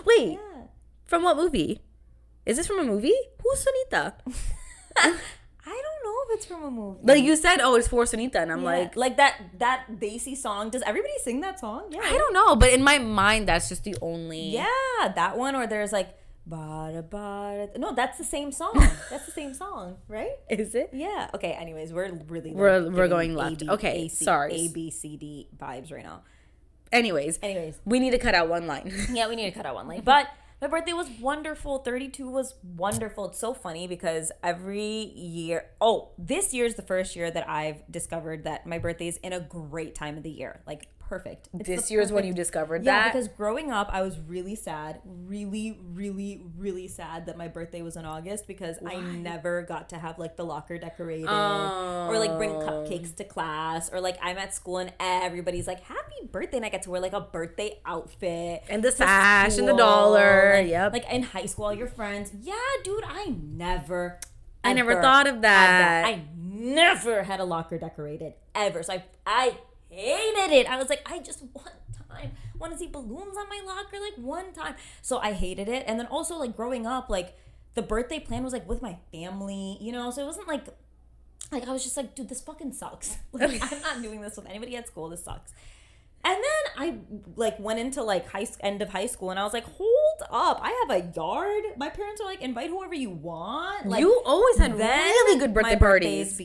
Speaker 1: Wait,
Speaker 2: Yeah.
Speaker 1: from what movie? Is this from a movie? Who's Sunita?
Speaker 2: I don't know if it's from a movie.
Speaker 1: Like you said, it's for Sunita, and I'm
Speaker 2: like that Desi song. Does everybody sing that song? Yeah.
Speaker 1: I don't know, but in my mind, that's just the only.
Speaker 2: Yeah, that one. Or there's like bada bada. No, that's the same song. That's the same song, right?
Speaker 1: Is it?
Speaker 2: Yeah. Okay. Anyways, we're really
Speaker 1: we're going left. Okay, sorry.
Speaker 2: A B C D vibes right now.
Speaker 1: Anyways, we need to cut out one line.
Speaker 2: Yeah, we need to cut out one line. But my birthday was wonderful. 32 was wonderful. It's so funny because every year... Oh, this year is the first year that I've discovered that my birthday is in a great time of the year. Like, perfect.
Speaker 1: This year is when you discovered that?
Speaker 2: Yeah, because growing up, I was really sad. Really, really, really sad that my birthday was in August because I never got to have, like, the locker decorated or, like, bring cupcakes to class or, like, I'm at school and everybody's like, happy birthday, and I get to wear, like, a birthday outfit.
Speaker 1: And the sash and the dollar. Yep.
Speaker 2: Like in high school, all your friends. Yeah, dude, I never
Speaker 1: thought of that.
Speaker 2: I never had a locker decorated ever. So I hated it. I was like, I just want to see balloons on my locker like one time. So I hated it. And then also like growing up, like the birthday plan was like with my family, so it wasn't like I was just like, dude, this fucking sucks. Like, I'm not doing this with anybody at school. This sucks. And then I like went into like end of high school and I was like, hold up, I have a yard. My parents are like, invite whoever you want. Like,
Speaker 1: you always had really good birthday parties.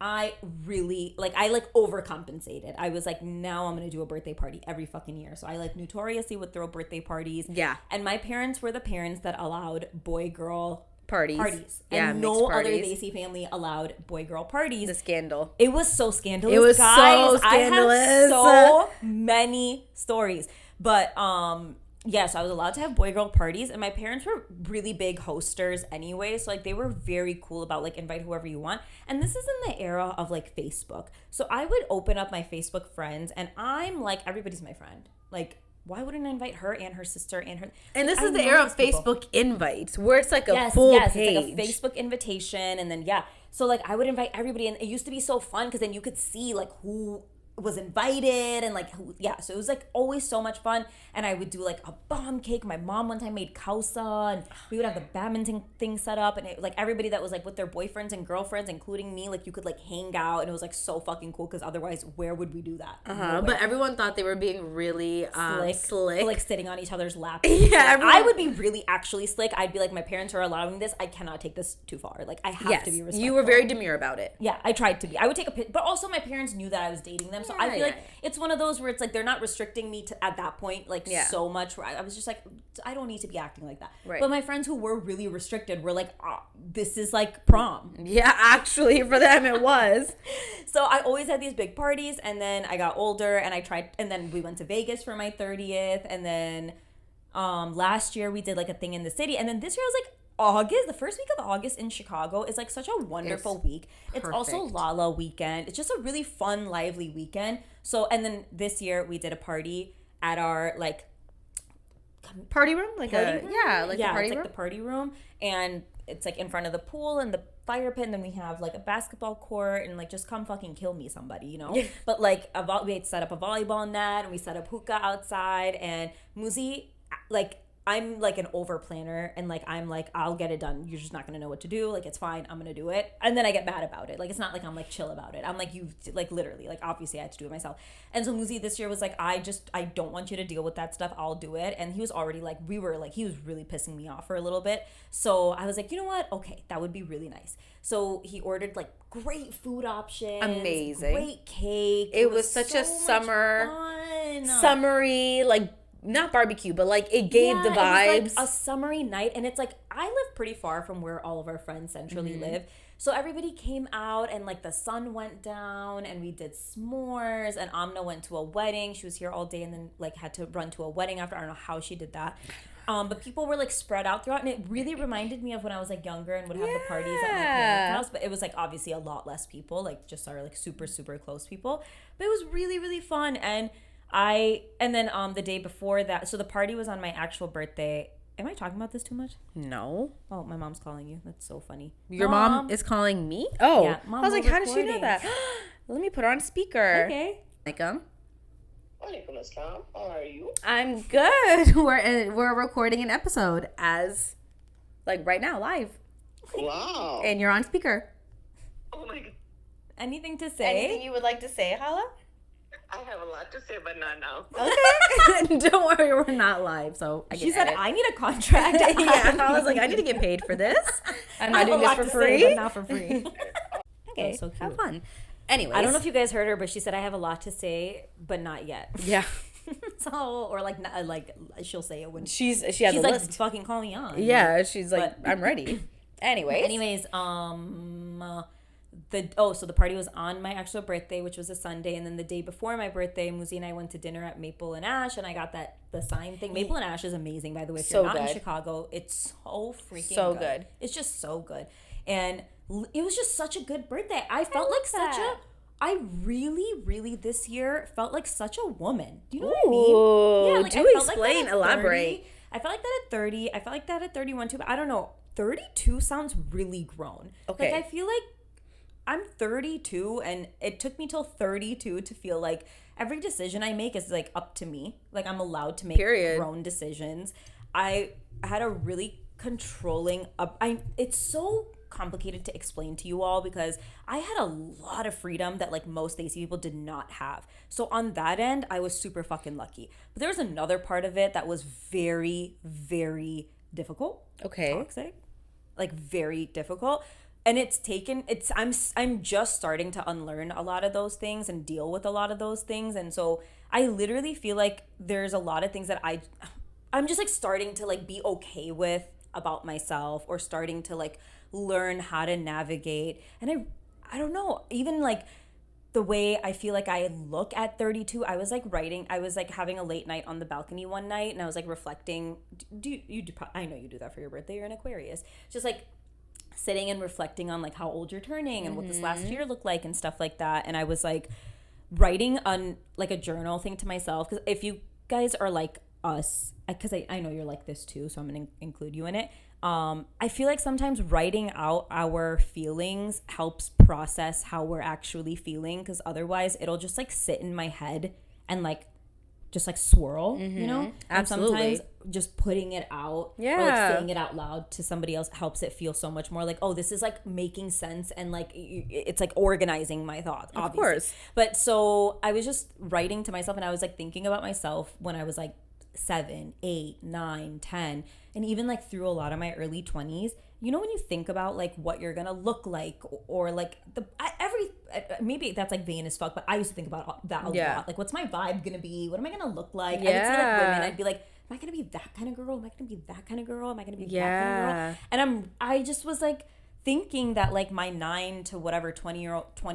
Speaker 2: I overcompensated. I was like, now I'm gonna do a birthday party every fucking year. So I like notoriously would throw birthday parties.
Speaker 1: Yeah.
Speaker 2: And my parents were the parents that allowed boy-girl parties.
Speaker 1: Yeah,
Speaker 2: and no
Speaker 1: parties.
Speaker 2: other Desi family allowed boy-girl parties.
Speaker 1: The scandal.
Speaker 2: It was so scandalous.
Speaker 1: It was
Speaker 2: guys.
Speaker 1: so scandalous.
Speaker 2: I have so many stories. But yeah, so I was allowed to have boy-girl parties, and my parents were really big hosters anyway. So like they were very cool about like invite whoever you want. And this is in the era of like Facebook. So I would open up my Facebook friends, and I'm like, everybody's my friend. Like, why wouldn't I invite her and her sister and her?
Speaker 1: And this is the era of Facebook invites where it's like a full page.
Speaker 2: It's like a Facebook invitation. And then, so like I would invite everybody. And it used to be so fun because then you could see like who was invited and like who, so it was like always so much fun. And I would do like a bomb cake. My mom one time made kausa, and we would have the badminton thing set up, and it, like everybody that was like with their boyfriends and girlfriends, including me, like you could like hang out, and it was like so fucking cool because otherwise where would we do that?
Speaker 1: But everyone thought they were being really slick.
Speaker 2: Like sitting on each other's laps.
Speaker 1: Yeah,
Speaker 2: I would be really actually slick. I'd be like, my parents are allowing this, I cannot take this too far. Like I have to be respectful.
Speaker 1: You were very demure about it.
Speaker 2: Yeah, I tried to be. I would take a picture, but also my parents knew that I was dating them, so I feel like it's one of those where it's like they're not restricting me to at that point like so much. Where I was just like, I don't need to be acting like that.
Speaker 1: Right.
Speaker 2: But my friends who were really restricted were like, this is like prom.
Speaker 1: Yeah, actually, for them it was.
Speaker 2: So I always had these big parties, and then I got older, and and then we went to Vegas for my 30th, and then last year we did like a thing in the city, and then this year I was like, August, the first week of August in Chicago is like such a wonderful week. It's also Lala weekend. It's just a really fun, lively weekend. So, and then this year we did a party, at our like
Speaker 1: party room, like
Speaker 2: party
Speaker 1: a
Speaker 2: room?
Speaker 1: yeah, the party
Speaker 2: it's
Speaker 1: room.
Speaker 2: like the party room, and it's like in front of the pool and the fire pit, and then we have like a basketball court, and like just come fucking kill me somebody, you know. But like we had set up a volleyball net, and we set up hookah outside, and Muzi, like I'm like an over planner, and like I'm like, I'll get it done, you're just not gonna know what to do, like it's fine, I'm gonna do it, and then I get mad about it. Like it's not like I'm like chill about it, I'm like, you like literally, like obviously I had to do it myself. And so Muzi this year was like, I don't want you to deal with that stuff, I'll do it. And he was already like, he was really pissing me off for a little bit. So I was like, you know what, okay, that would be really nice. So he ordered like great food options,
Speaker 1: amazing,
Speaker 2: great cake.
Speaker 1: It was such a summery, like not barbecue, but like it gave the vibes.
Speaker 2: It was like a summery night, and it's like I live pretty far from where all of our friends centrally live. So everybody came out, and like the sun went down, and we did s'mores, and Amna went to a wedding. She was here all day and then like had to run to a wedding after. I don't know how she did that. But people were like spread out throughout, and it really reminded me of when I was like younger and would have the parties at my parents' house. But it was like obviously a lot less people, like just our like super, super close people. But it was really, really fun. And then the day before that, so the party was on my actual birthday. Am I talking about this too much?
Speaker 1: No.
Speaker 2: Oh, my mom's calling you. That's so funny.
Speaker 1: Your mom is calling me? Oh.
Speaker 2: Yeah, Mom,
Speaker 1: I was like, how did she know that? Let me put her on speaker.
Speaker 2: Okay.
Speaker 1: Alaikum.
Speaker 3: Walaikum assalam. How are you?
Speaker 1: I'm good. We're recording an episode as like right now, live.
Speaker 3: Wow.
Speaker 1: And you're on speaker.
Speaker 3: Oh my God.
Speaker 2: Anything to say?
Speaker 1: Anything you would like to say, Hala?
Speaker 3: I have a lot to say, but not now.
Speaker 1: Okay. Don't worry, we're not live, so I
Speaker 2: She
Speaker 1: can
Speaker 2: said,
Speaker 1: edit.
Speaker 2: I need a contract.
Speaker 1: Yeah, I was like, I need to get paid for this. I'm
Speaker 2: I
Speaker 1: not
Speaker 2: have a
Speaker 1: doing this
Speaker 2: lot
Speaker 1: for
Speaker 2: to
Speaker 1: free.
Speaker 2: say, but not for free.
Speaker 1: Okay,
Speaker 2: so cute.
Speaker 1: have fun. Anyways.
Speaker 2: I don't know if you guys heard her, but she said, I have a lot to say, but not yet.
Speaker 1: Yeah.
Speaker 2: So, or like, like she'll say it when
Speaker 1: She has
Speaker 2: she's
Speaker 1: a
Speaker 2: like,
Speaker 1: list.
Speaker 2: fucking call me on.
Speaker 1: Yeah, she's like, I'm ready. Anyways,
Speaker 2: so the party was on my actual birthday, which was a Sunday, and then the day before my birthday, Muzi and I went to dinner at Maple and Ash, and I got the sign thing. Maple and Ash is amazing, by the way. If you're not in Chicago, it's so freaking good. It's just so good, and it was just such a good birthday. I felt like I really, really this year felt like such a woman. Do you know what I mean? Yeah, like
Speaker 1: do explain, elaborate.
Speaker 2: I felt like that at 30. I felt like that at 31 too, but I don't know. 32 sounds really grown.
Speaker 1: Okay.
Speaker 2: Like I feel like I'm 32, and it took me till 32 to feel like every decision I make is like up to me. Like I'm allowed to make grown decisions. I had a really controlling it's so complicated to explain to you all because I had a lot of freedom that like most Stacey people did not have. So on that end, I was super fucking lucky. But there was another part of it that was very, very difficult.
Speaker 1: Okay.
Speaker 2: Toxic. Like very difficult. And I'm just starting to unlearn a lot of those things and deal with a lot of those things. And so I literally feel like there's a lot of things that I'm just like starting to like be okay with about myself, or starting to like learn how to navigate. And I don't know, even like the way I feel like I look at 32, I was like having a late night on the balcony one night, and I was like reflecting. I know you do that for your birthday, you're an Aquarius. Just like sitting and reflecting on like how old you're turning and what this last year looked like and stuff like that. And I was like writing on like a journal thing to myself, because if you guys are like us, because I know you're like this too, so I'm gonna include you in it. I feel like sometimes writing out our feelings helps process how we're actually feeling, because otherwise it'll just like sit in my head and like just like swirl, you know?
Speaker 1: Absolutely.
Speaker 2: And sometimes just putting it out or like saying it out loud to somebody else helps it feel so much more like, oh, this is like making sense, and like it's like organizing my thoughts, obviously. Of course. But so I was just writing to myself, and I was like thinking about myself when I was like 7, 8, 9, 10, and even like through a lot of my early 20s. You know, when you think about like what you're gonna look like, or like maybe that's like vain as fuck, but I used to think about that a lot. Like, what's my vibe gonna be? What am I gonna look like? I would see like women, I'd be like, am I gonna be that kind of girl? Am I gonna be that kind of girl? Am I gonna be that kind of girl? And I just was like thinking that like my 9 to whatever 20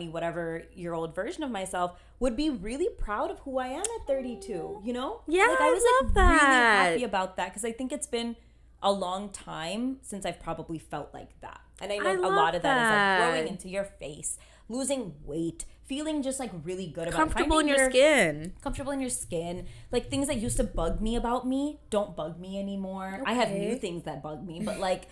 Speaker 2: whatever year old version of myself would be really proud of who I am at 32. You know?
Speaker 1: Yeah,
Speaker 2: like I was
Speaker 1: love
Speaker 2: like
Speaker 1: that.
Speaker 2: really happy about that, because I think it's been a long time since I've probably felt like that. And I know a lot of that is like growing into your face. losing weight, feeling just like really good about
Speaker 1: Comfortable in
Speaker 2: finding
Speaker 1: your skin.
Speaker 2: comfortable in your skin. Like things that used to bug me about me don't bug me anymore. I have new things that bug me, but like,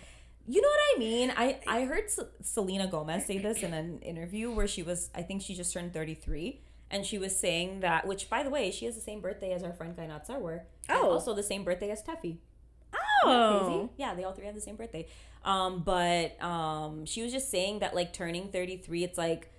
Speaker 2: you know what I mean? I heard Selena Gomez say this in an interview where I think she just turned 33. And she was saying that, which by the way, she has the same birthday as our friend Kainat Sarwar. And also the same birthday as Teffy. Crazy? Yeah, they all three have the same birthday. But she was just saying that like turning 33, it's like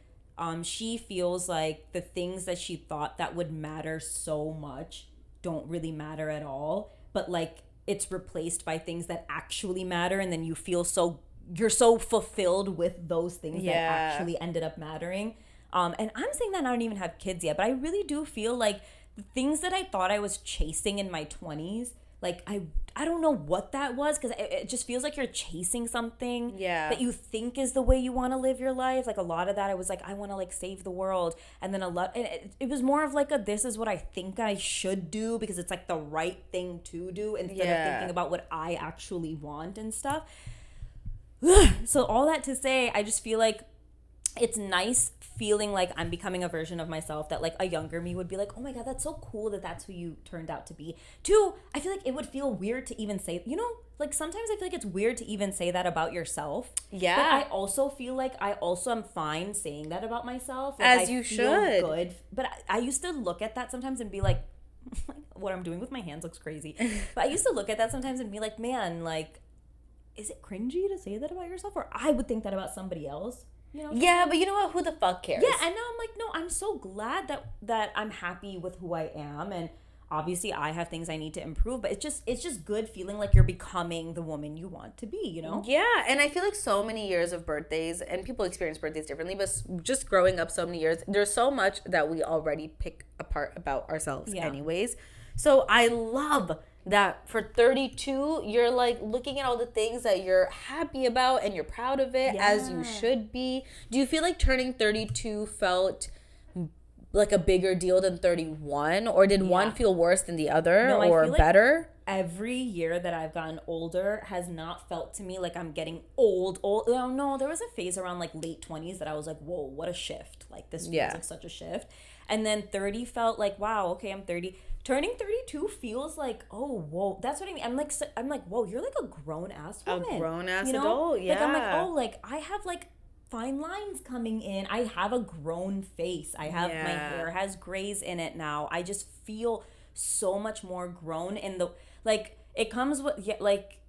Speaker 2: she feels like the things that she thought that would matter so much don't really matter at all. But like it's replaced by things that actually matter, and then you're so fulfilled with those things that actually ended up mattering. And I'm saying that I don't even have kids yet, but I really do feel like the things that I thought I was chasing in my 20s, like I don't know what that was, because it just feels like you're chasing something that you think is the way you want to live your life. Like a lot of that, I was like, I want to like save the world, and then it was more of like this is what I think I should do because it's like the right thing to do instead of thinking about what I actually want and stuff. So all that to say, I just feel like it's nice feeling like I'm becoming a version of myself that like a younger me would be like, oh my God, that's so cool that that's who you turned out to be. Two, I feel like it would feel weird to even say, like sometimes I feel like it's weird to even say that about yourself. Yeah. But I also feel like I also am fine saying that about myself. Like,
Speaker 1: as you should.
Speaker 2: Good. But I used to look at that sometimes and be like, what I'm doing with my hands looks crazy. But I used to look at that sometimes and be like, man, like, is it cringy to say that about yourself? Or I would think that about somebody else.
Speaker 1: Yeah, but you know what? Who the fuck cares?
Speaker 2: Yeah, and now I'm like, no, I'm so glad that I'm happy with who I am, and obviously I have things I need to improve, but it's just good feeling like you're becoming the woman you want to be,
Speaker 1: Yeah, and I feel like so many years of birthdays, and people experience birthdays differently, but just growing up so many years, there's so much that we already pick apart about ourselves anyways. So I love that for 32, you're like looking at all the things that you're happy about and you're proud of it, as you should be. Do you feel like turning 32 felt like a bigger deal than 31, or did one feel worse than the other, or I feel better?
Speaker 2: Like every year that I've gotten older has not felt to me like I'm getting old. Oh no, there was a phase around like late 20s that I was like, whoa, what a shift. Like this feels like such a shift. And then 30 felt like, wow, okay, I'm 30. Turning 32 feels like, oh, whoa, that's what I mean. I'm like, whoa, you're like a grown ass woman.
Speaker 1: A grown ass adult,
Speaker 2: Like I'm like, oh, like I have like fine lines coming in. I have a grown face. I have my hair has grays in it now. I just feel so much more grown in the like. It comes with like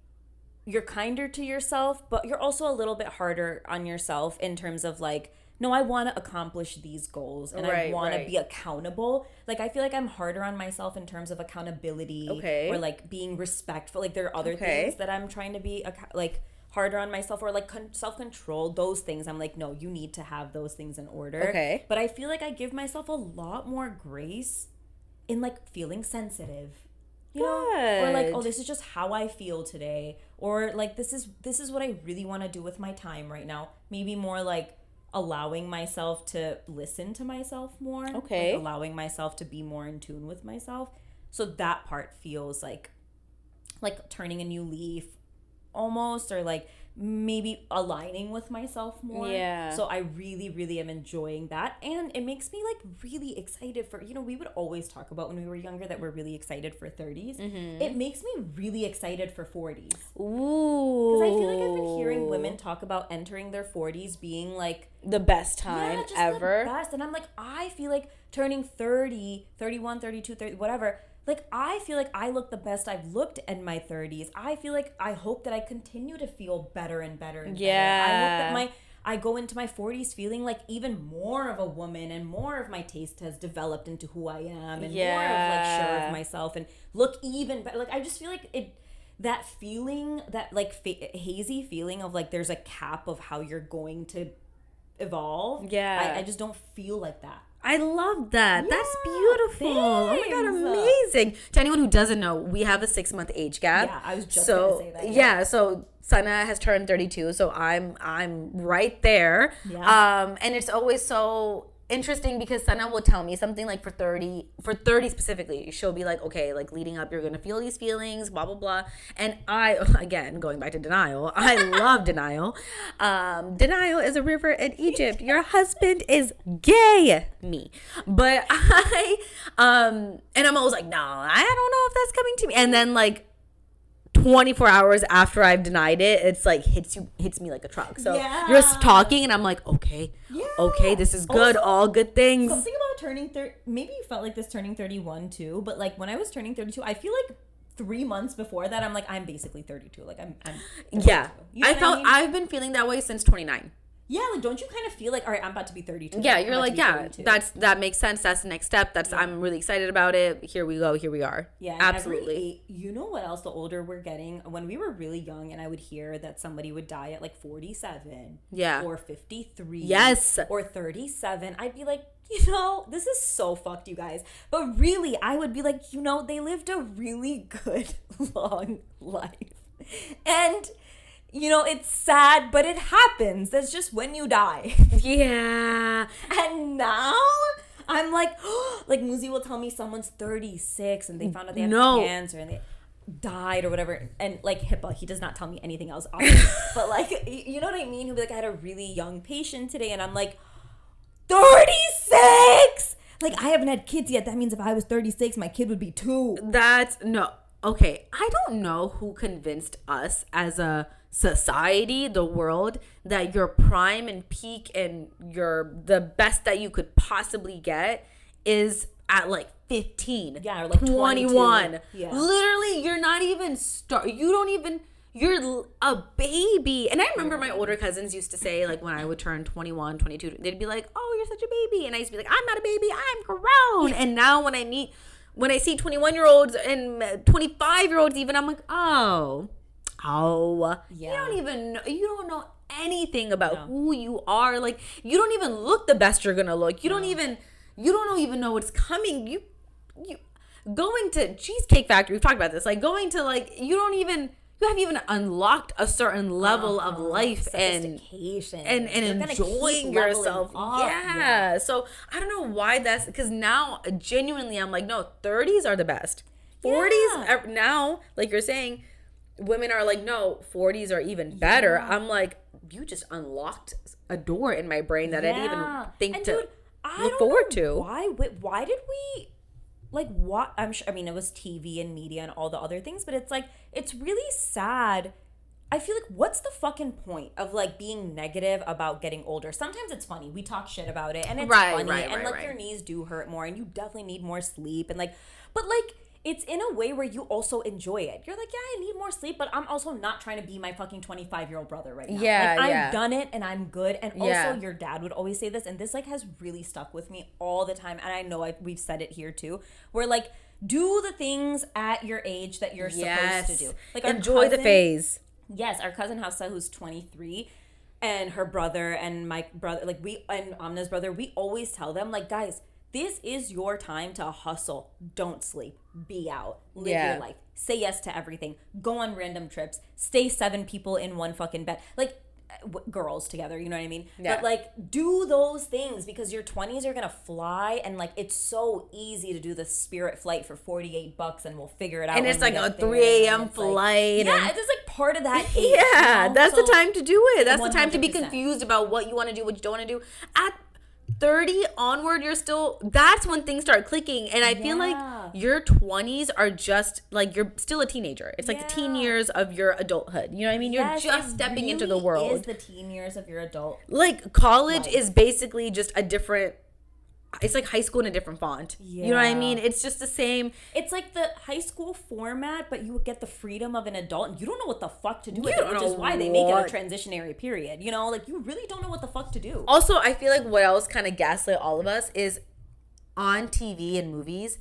Speaker 2: you're kinder to yourself, but you're also a little bit harder on yourself in terms of like, no, I want to accomplish these goals and I want to be accountable. Like, I feel like I'm harder on myself in terms of accountability or like being respectful. Like, there are other things that I'm trying to be like harder on myself, or like self-control. Those things I'm like, no, you need to have those things in order. Okay. But I feel like I give myself a lot more grace in like feeling sensitive. You know, or like, oh, this is just how I feel today, or like this is what I really want to do with my time right now. Maybe more like allowing myself to listen to myself more. Okay. Like allowing myself to be more in tune with myself. So that part feels like turning a new leaf almost, or like maybe aligning with myself more. Yeah. So I really, really am enjoying that. And it makes me like really excited for, we would always talk about when we were younger that we're really excited for 30s. Mm-hmm. It makes me really excited for 40s. Ooh. Because I feel like I've been hearing women talk about entering their 40s being like
Speaker 1: the best time ever.
Speaker 2: The best. And I'm like, I feel like turning 30, 31, 32, 30, whatever, like, I feel like I look the best I've looked in my 30s. I hope that I continue to feel better and better and better. I hope that I go into my 40s feeling like even more of a woman, and more of my taste has developed into who I am, and more of like sure of myself, and look even better. Like, I just feel like that feeling, that like hazy feeling of like there's a cap of how you're going to evolve. Yeah. I just don't feel like that.
Speaker 1: I love that. Yeah, that's beautiful. Thanks. Oh my God, amazing. To anyone who doesn't know, we have a 6-month age gap.
Speaker 2: Yeah, I was just going to say that.
Speaker 1: Yeah, so Sana has turned 32, so I'm right there. Yeah. And it's always so interesting because Sana will tell me something like for 30 specifically, she'll be like, okay, like leading up, you're going to feel these feelings, blah, blah, blah. And I, again, going back to denial, I love denial. Denial is a river in Egypt. Your husband is gay. Me. But and I'm always like, no, I don't know if that's coming to me. And then like, 24 hours after I've denied it, it's like hits me like a truck. So you're talking and I'm like, okay, this is good. Also, all good things.
Speaker 2: Something about turning 30, maybe you felt like this turning 31 too, but like when I was turning 32, I feel like 3 months before that, I'm like, I'm basically 32. Like I'm 32.
Speaker 1: Yeah. You know I've been feeling that way since 29.
Speaker 2: Yeah, like don't you kind of feel like, all right, I'm about to be 32.
Speaker 1: Yeah, you're like, yeah, 32. That makes sense. That's the next step. I'm really excited about it. Here we go. Here we are.
Speaker 2: Yeah,
Speaker 1: absolutely.
Speaker 2: You know what else? The older we're getting, when we were really young, and I would hear that somebody would die at like 47.
Speaker 1: Yeah.
Speaker 2: Or 53.
Speaker 1: Yes.
Speaker 2: Or 37. I'd be like, you know, this is so fucked, you guys. But really, I would be like, you know, they lived a really good long life, and. You know, it's sad, but it happens. That's just when you die.
Speaker 1: Yeah.
Speaker 2: And now I'm like, like Muzi will tell me someone's 36 and they found out they have cancer and they died or whatever. And like HIPAA, he does not tell me anything else. But like, you know what I mean? He'll be like, I had a really young patient today. And I'm like, 36? Like, I haven't had kids yet. That means if I was 36, my kid would be 2.
Speaker 1: No. Okay. I don't know who convinced us as a society, the world, that your prime and peak and the best that you could possibly get is at like 15.
Speaker 2: Yeah, or like
Speaker 1: 21.
Speaker 2: Yeah.
Speaker 1: Literally, you're not even you're a baby. And I remember my older cousins used to say, like, when I would turn 21, 22, they'd be like, oh, you're such a baby. And I used to be like, I'm not a baby, I'm grown. And now when I see 21-year-olds and 25-year-olds even, I'm like, oh, yeah. You don't know anything about who you are. Like, you don't even look the best you're gonna look. You don't even know what's coming. You going to Cheesecake Factory, we've talked about this, like going to like, you haven't even unlocked a certain level of life and enjoying yourself. Yeah. So I don't know why that's, because now genuinely I'm like, no, 30s are the best. 40s now, like you're saying, women are like, no, 40s are even better. Yeah. I'm like, you just unlocked a door in my brain that I didn't even think to look forward to.
Speaker 2: Why did we, like, what? I'm sure, I mean, it was TV and media and all the other things, but it's like, it's really sad. I feel like, what's the fucking point of like being negative about getting older? Sometimes it's funny. We talk shit about it and it's funny. And like your knees do hurt more and you definitely need more sleep. And like, but like, it's in a way where you also enjoy it. You're like, yeah, I need more sleep, but I'm also not trying to be my fucking 25-year-old brother right now.
Speaker 1: Yeah,
Speaker 2: like, I've done it and I'm good. And also your dad would always say this, and this like has really stuck with me all the time. And I know we've said it here too, where like, do the things at your age that you're supposed to do. Like,
Speaker 1: enjoy the phase.
Speaker 2: Yes, our cousin Hafsa, who's 23, and her brother and my brother, like and Amna's brother, we always tell them, like, guys, this is your time to hustle. Don't sleep. Be out. Live your life. Say yes to everything. Go on random trips. Stay 7 people in one fucking bed. Like, girls together, you know what I mean? Yeah. But, like, do those things because your 20s are going to fly. And, like, it's so easy to do the Spirit flight for $48 and we'll figure it out.
Speaker 1: And it's like a 3 a.m. flight.
Speaker 2: Like, it's just like part of that age.
Speaker 1: Yeah, you know? That's the time to do it. That's 100%. The time to be confused about what you want to do, what you don't want to do. At 30 onward, that's when things start clicking. And I feel like your 20s are just like, you're still a teenager. It's like the teen years of your adulthood. You know what I mean? You're just stepping
Speaker 2: really
Speaker 1: into the world.
Speaker 2: It is the teen years of your adult.
Speaker 1: Like, college is basically just a different, it's like high school in a different font. Yeah. You know what I mean? It's just the same.
Speaker 2: It's like the high school format, but you get the freedom of an adult and you don't know what the fuck to do with it, which is why they make it a transitionary period. You know, like, you really don't know what the fuck to do.
Speaker 1: Also, I feel like what else kind of gaslight all of us is on TV and movies,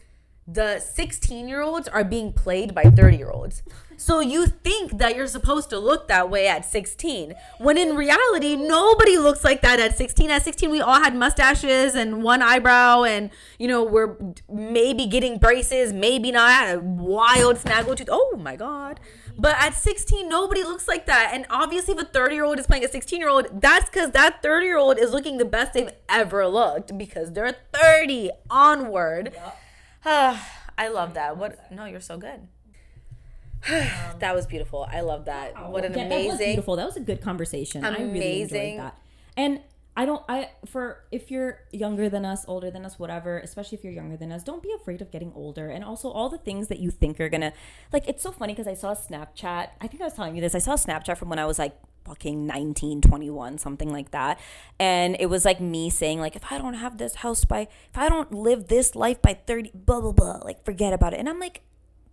Speaker 1: the 16-year-olds are being played by 30-year-olds. So you think that you're supposed to look that way at 16, when in reality, nobody looks like that at 16. At 16, we all had mustaches and one eyebrow, and, you know, we're maybe getting braces, maybe not, a wild snaggle tooth. Oh, my God. But at 16, nobody looks like that. And obviously, if a 30-year-old is playing a 16-year-old, that's because that 30-year-old is looking the best they've ever looked because they're 30 onward. Yep. I love that. What? No, you're so good. That was beautiful. I love that. What an amazing.
Speaker 2: That was beautiful. That was a good conversation. I really enjoyed that. And if you're younger than us, older than us, whatever, especially if you're younger than us, don't be afraid of getting older. And also all the things that you think are gonna, like, it's so funny because I saw a Snapchat. I think I was telling you this. I saw a Snapchat from when I was like fucking 19, 21, something like that. And it was like me saying like, if I don't have this house if I don't live this life by 30, blah, blah, blah, like forget about it. And I'm like,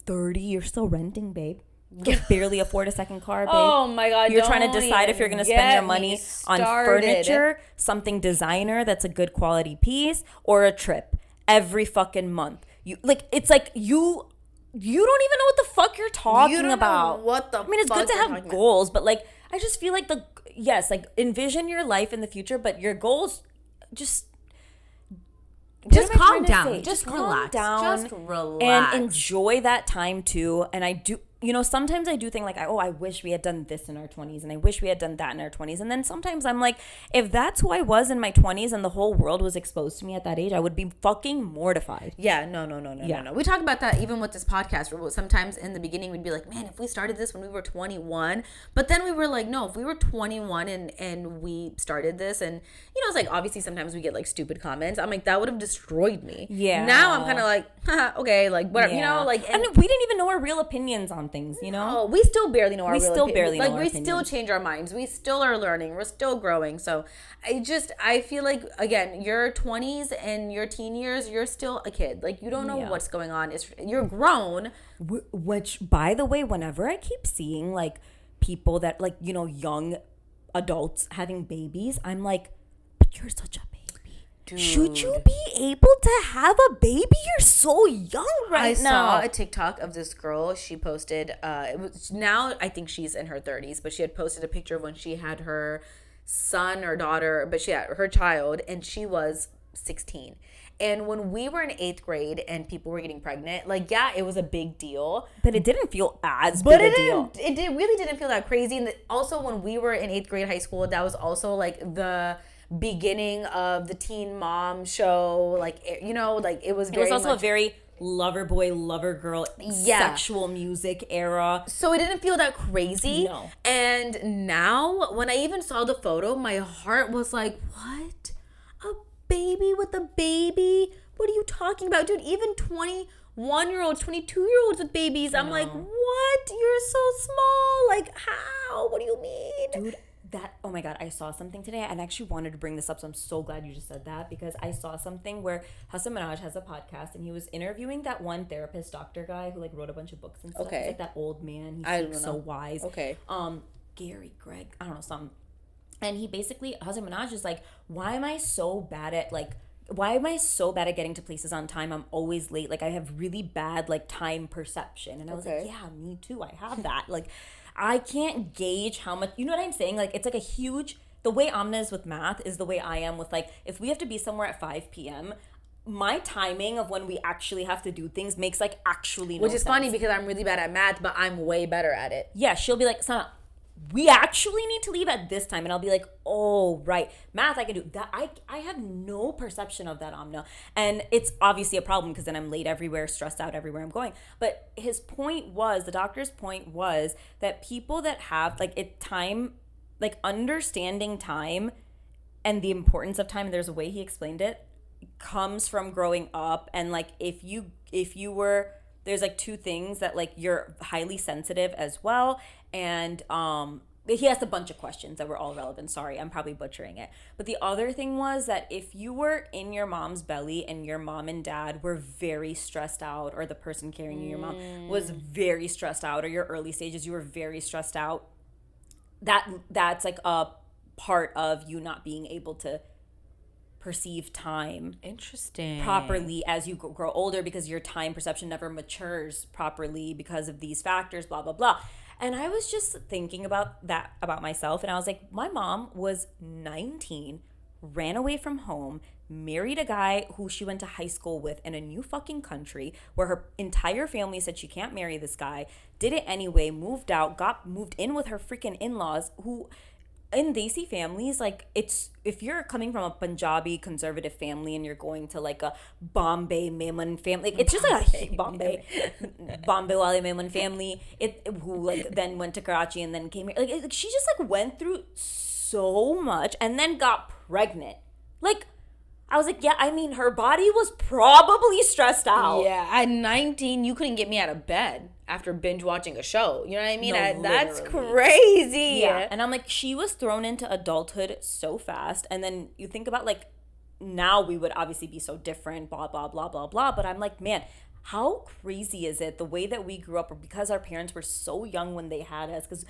Speaker 2: 30, you're still renting, babe. You can barely afford a second car, babe.
Speaker 1: Oh my God.
Speaker 2: You're trying to decide if you're going to spend your money on furniture, something designer that's a good quality piece, or a trip every fucking month. It's like you don't even know what the fuck you're talking about.
Speaker 1: I
Speaker 2: mean, it's good to have goals, but like I just feel like envision your life in the future, but your goals just
Speaker 1: calm down. Just relax. Just relax.
Speaker 2: And enjoy that time too. And I do, sometimes I do think like, I wish we had done this in our 20s and I wish we had done that in our 20s. And then sometimes I'm like, if that's who I was in my 20s and the whole world was exposed to me at that age, I would be fucking mortified.
Speaker 1: Yeah, no. We talk about that even with this podcast. Where sometimes in the beginning we'd be like, man, if we started this when we were 21. But then we were like, no, if we were 21 and we started this, and it's like obviously sometimes we get like stupid comments. I'm like, that would have destroyed me.
Speaker 2: Yeah.
Speaker 1: Now I'm kind of like, okay, like whatever,
Speaker 2: and we didn't even know our real opinions on things,
Speaker 1: No, we still barely know our real opinions. We
Speaker 2: opinions.
Speaker 1: still change our minds. We still are learning. We're still growing. So I feel like, again, your 20s and your teen years, you're still a kid. Like, you don't know what's going on. You're grown.
Speaker 2: Which, by the way, whenever I keep seeing like people that like, young adults having babies, I'm like, but you're such a baby. Dude. Should you be able to have a baby? You're so young right now.
Speaker 1: I saw a TikTok of this girl. She posted, now I think she's in her 30s, but she had posted a picture of when she had her son or daughter, but she had her child, and she was 16. And when we were in 8th grade and people were getting pregnant, like, yeah, it was a big deal.
Speaker 2: But it didn't feel as big a deal.
Speaker 1: It really didn't feel that crazy. And also when we were in 8th grade high school, that was also like the beginning of the teen mom show. Like, like it was very
Speaker 2: It was also a very lover boy, lover girl, sexual music era.
Speaker 1: So it didn't feel that crazy.
Speaker 2: No.
Speaker 1: And now when I even saw the photo, my heart was like, what? A baby with a baby? What are you talking about? Dude, even 21-year-olds, 22-year-olds with babies. I'm like, what? You're so small. Like, how? What do you mean?
Speaker 2: Dude, oh my God, I saw something today and I actually wanted to bring this up, so I'm so glad you just said that, because I saw something where Hassan Minhaj has a podcast and he was interviewing that one therapist doctor guy who like wrote a bunch of books and stuff.
Speaker 1: Okay.
Speaker 2: He's like that old man. He's so wise.
Speaker 1: Okay.
Speaker 2: Gary, Greg, I don't know, something. And he basically, Hassan Minhaj is like, why am I so bad at getting to places on time? I'm always late. Like I have really bad like time perception. And I was like, yeah, me too. I have that. Like I can't gauge how much, you know what I'm saying? Like, it's like the way Amna is with math is the way I am with like, if we have to be somewhere at 5 p.m., my timing of when we actually have to do things makes like actually no sense.
Speaker 1: Which is funny because I'm really bad at math, but I'm way better at it.
Speaker 2: Yeah, she'll be like, Sana, we actually need to leave at this time. And I'll be like, oh, right. Math, I can do that. I have no perception of that, Amna. And it's obviously a problem because then I'm late everywhere, stressed out everywhere I'm going. But the doctor's point was that people that have understanding time and the importance of time, there's a way he explained it, comes from growing up. And like, if you were, there's like 2 things that like you're highly sensitive as well. And he asked a bunch of questions that were all relevant. Sorry, I'm probably butchering it. But the other thing was that if you were in your mom's belly and your mom and dad were very stressed out, or the person carrying you, your mom, was very stressed out, or your early stages, you were very stressed out, that's like a part of you not being able to perceive time properly as you grow older, because your time perception never matures properly because of these factors, blah, blah, blah. And I was just thinking about that about myself, and I was like, my mom was 19, ran away from home, married a guy who she went to high school with in a new fucking country where her entire family said she can't marry this guy, did it anyway, moved out, got moved in with her freaking in-laws who in Desi families, like, it's, if you're coming from a Punjabi conservative family and you're going to like a Bombay Memon family, like, it's just like a Bombay Wale Memon family, who like then went to Karachi and then came here. Like, she just like went through so much and then got pregnant. Like, I was like, yeah, I mean, her body was probably stressed out.
Speaker 1: Yeah, at 19, you couldn't get me out of bed after binge watching a show. You know what I mean?
Speaker 2: No,
Speaker 1: That's
Speaker 2: literally.
Speaker 1: crazy.
Speaker 2: Yeah. And I'm like, she was thrown into adulthood so fast. And then you think about like, now we would obviously be so different, blah, blah, blah, blah, blah. But I'm like, man, how crazy is it the way that we grew up, or because our parents were so young when they had us? Because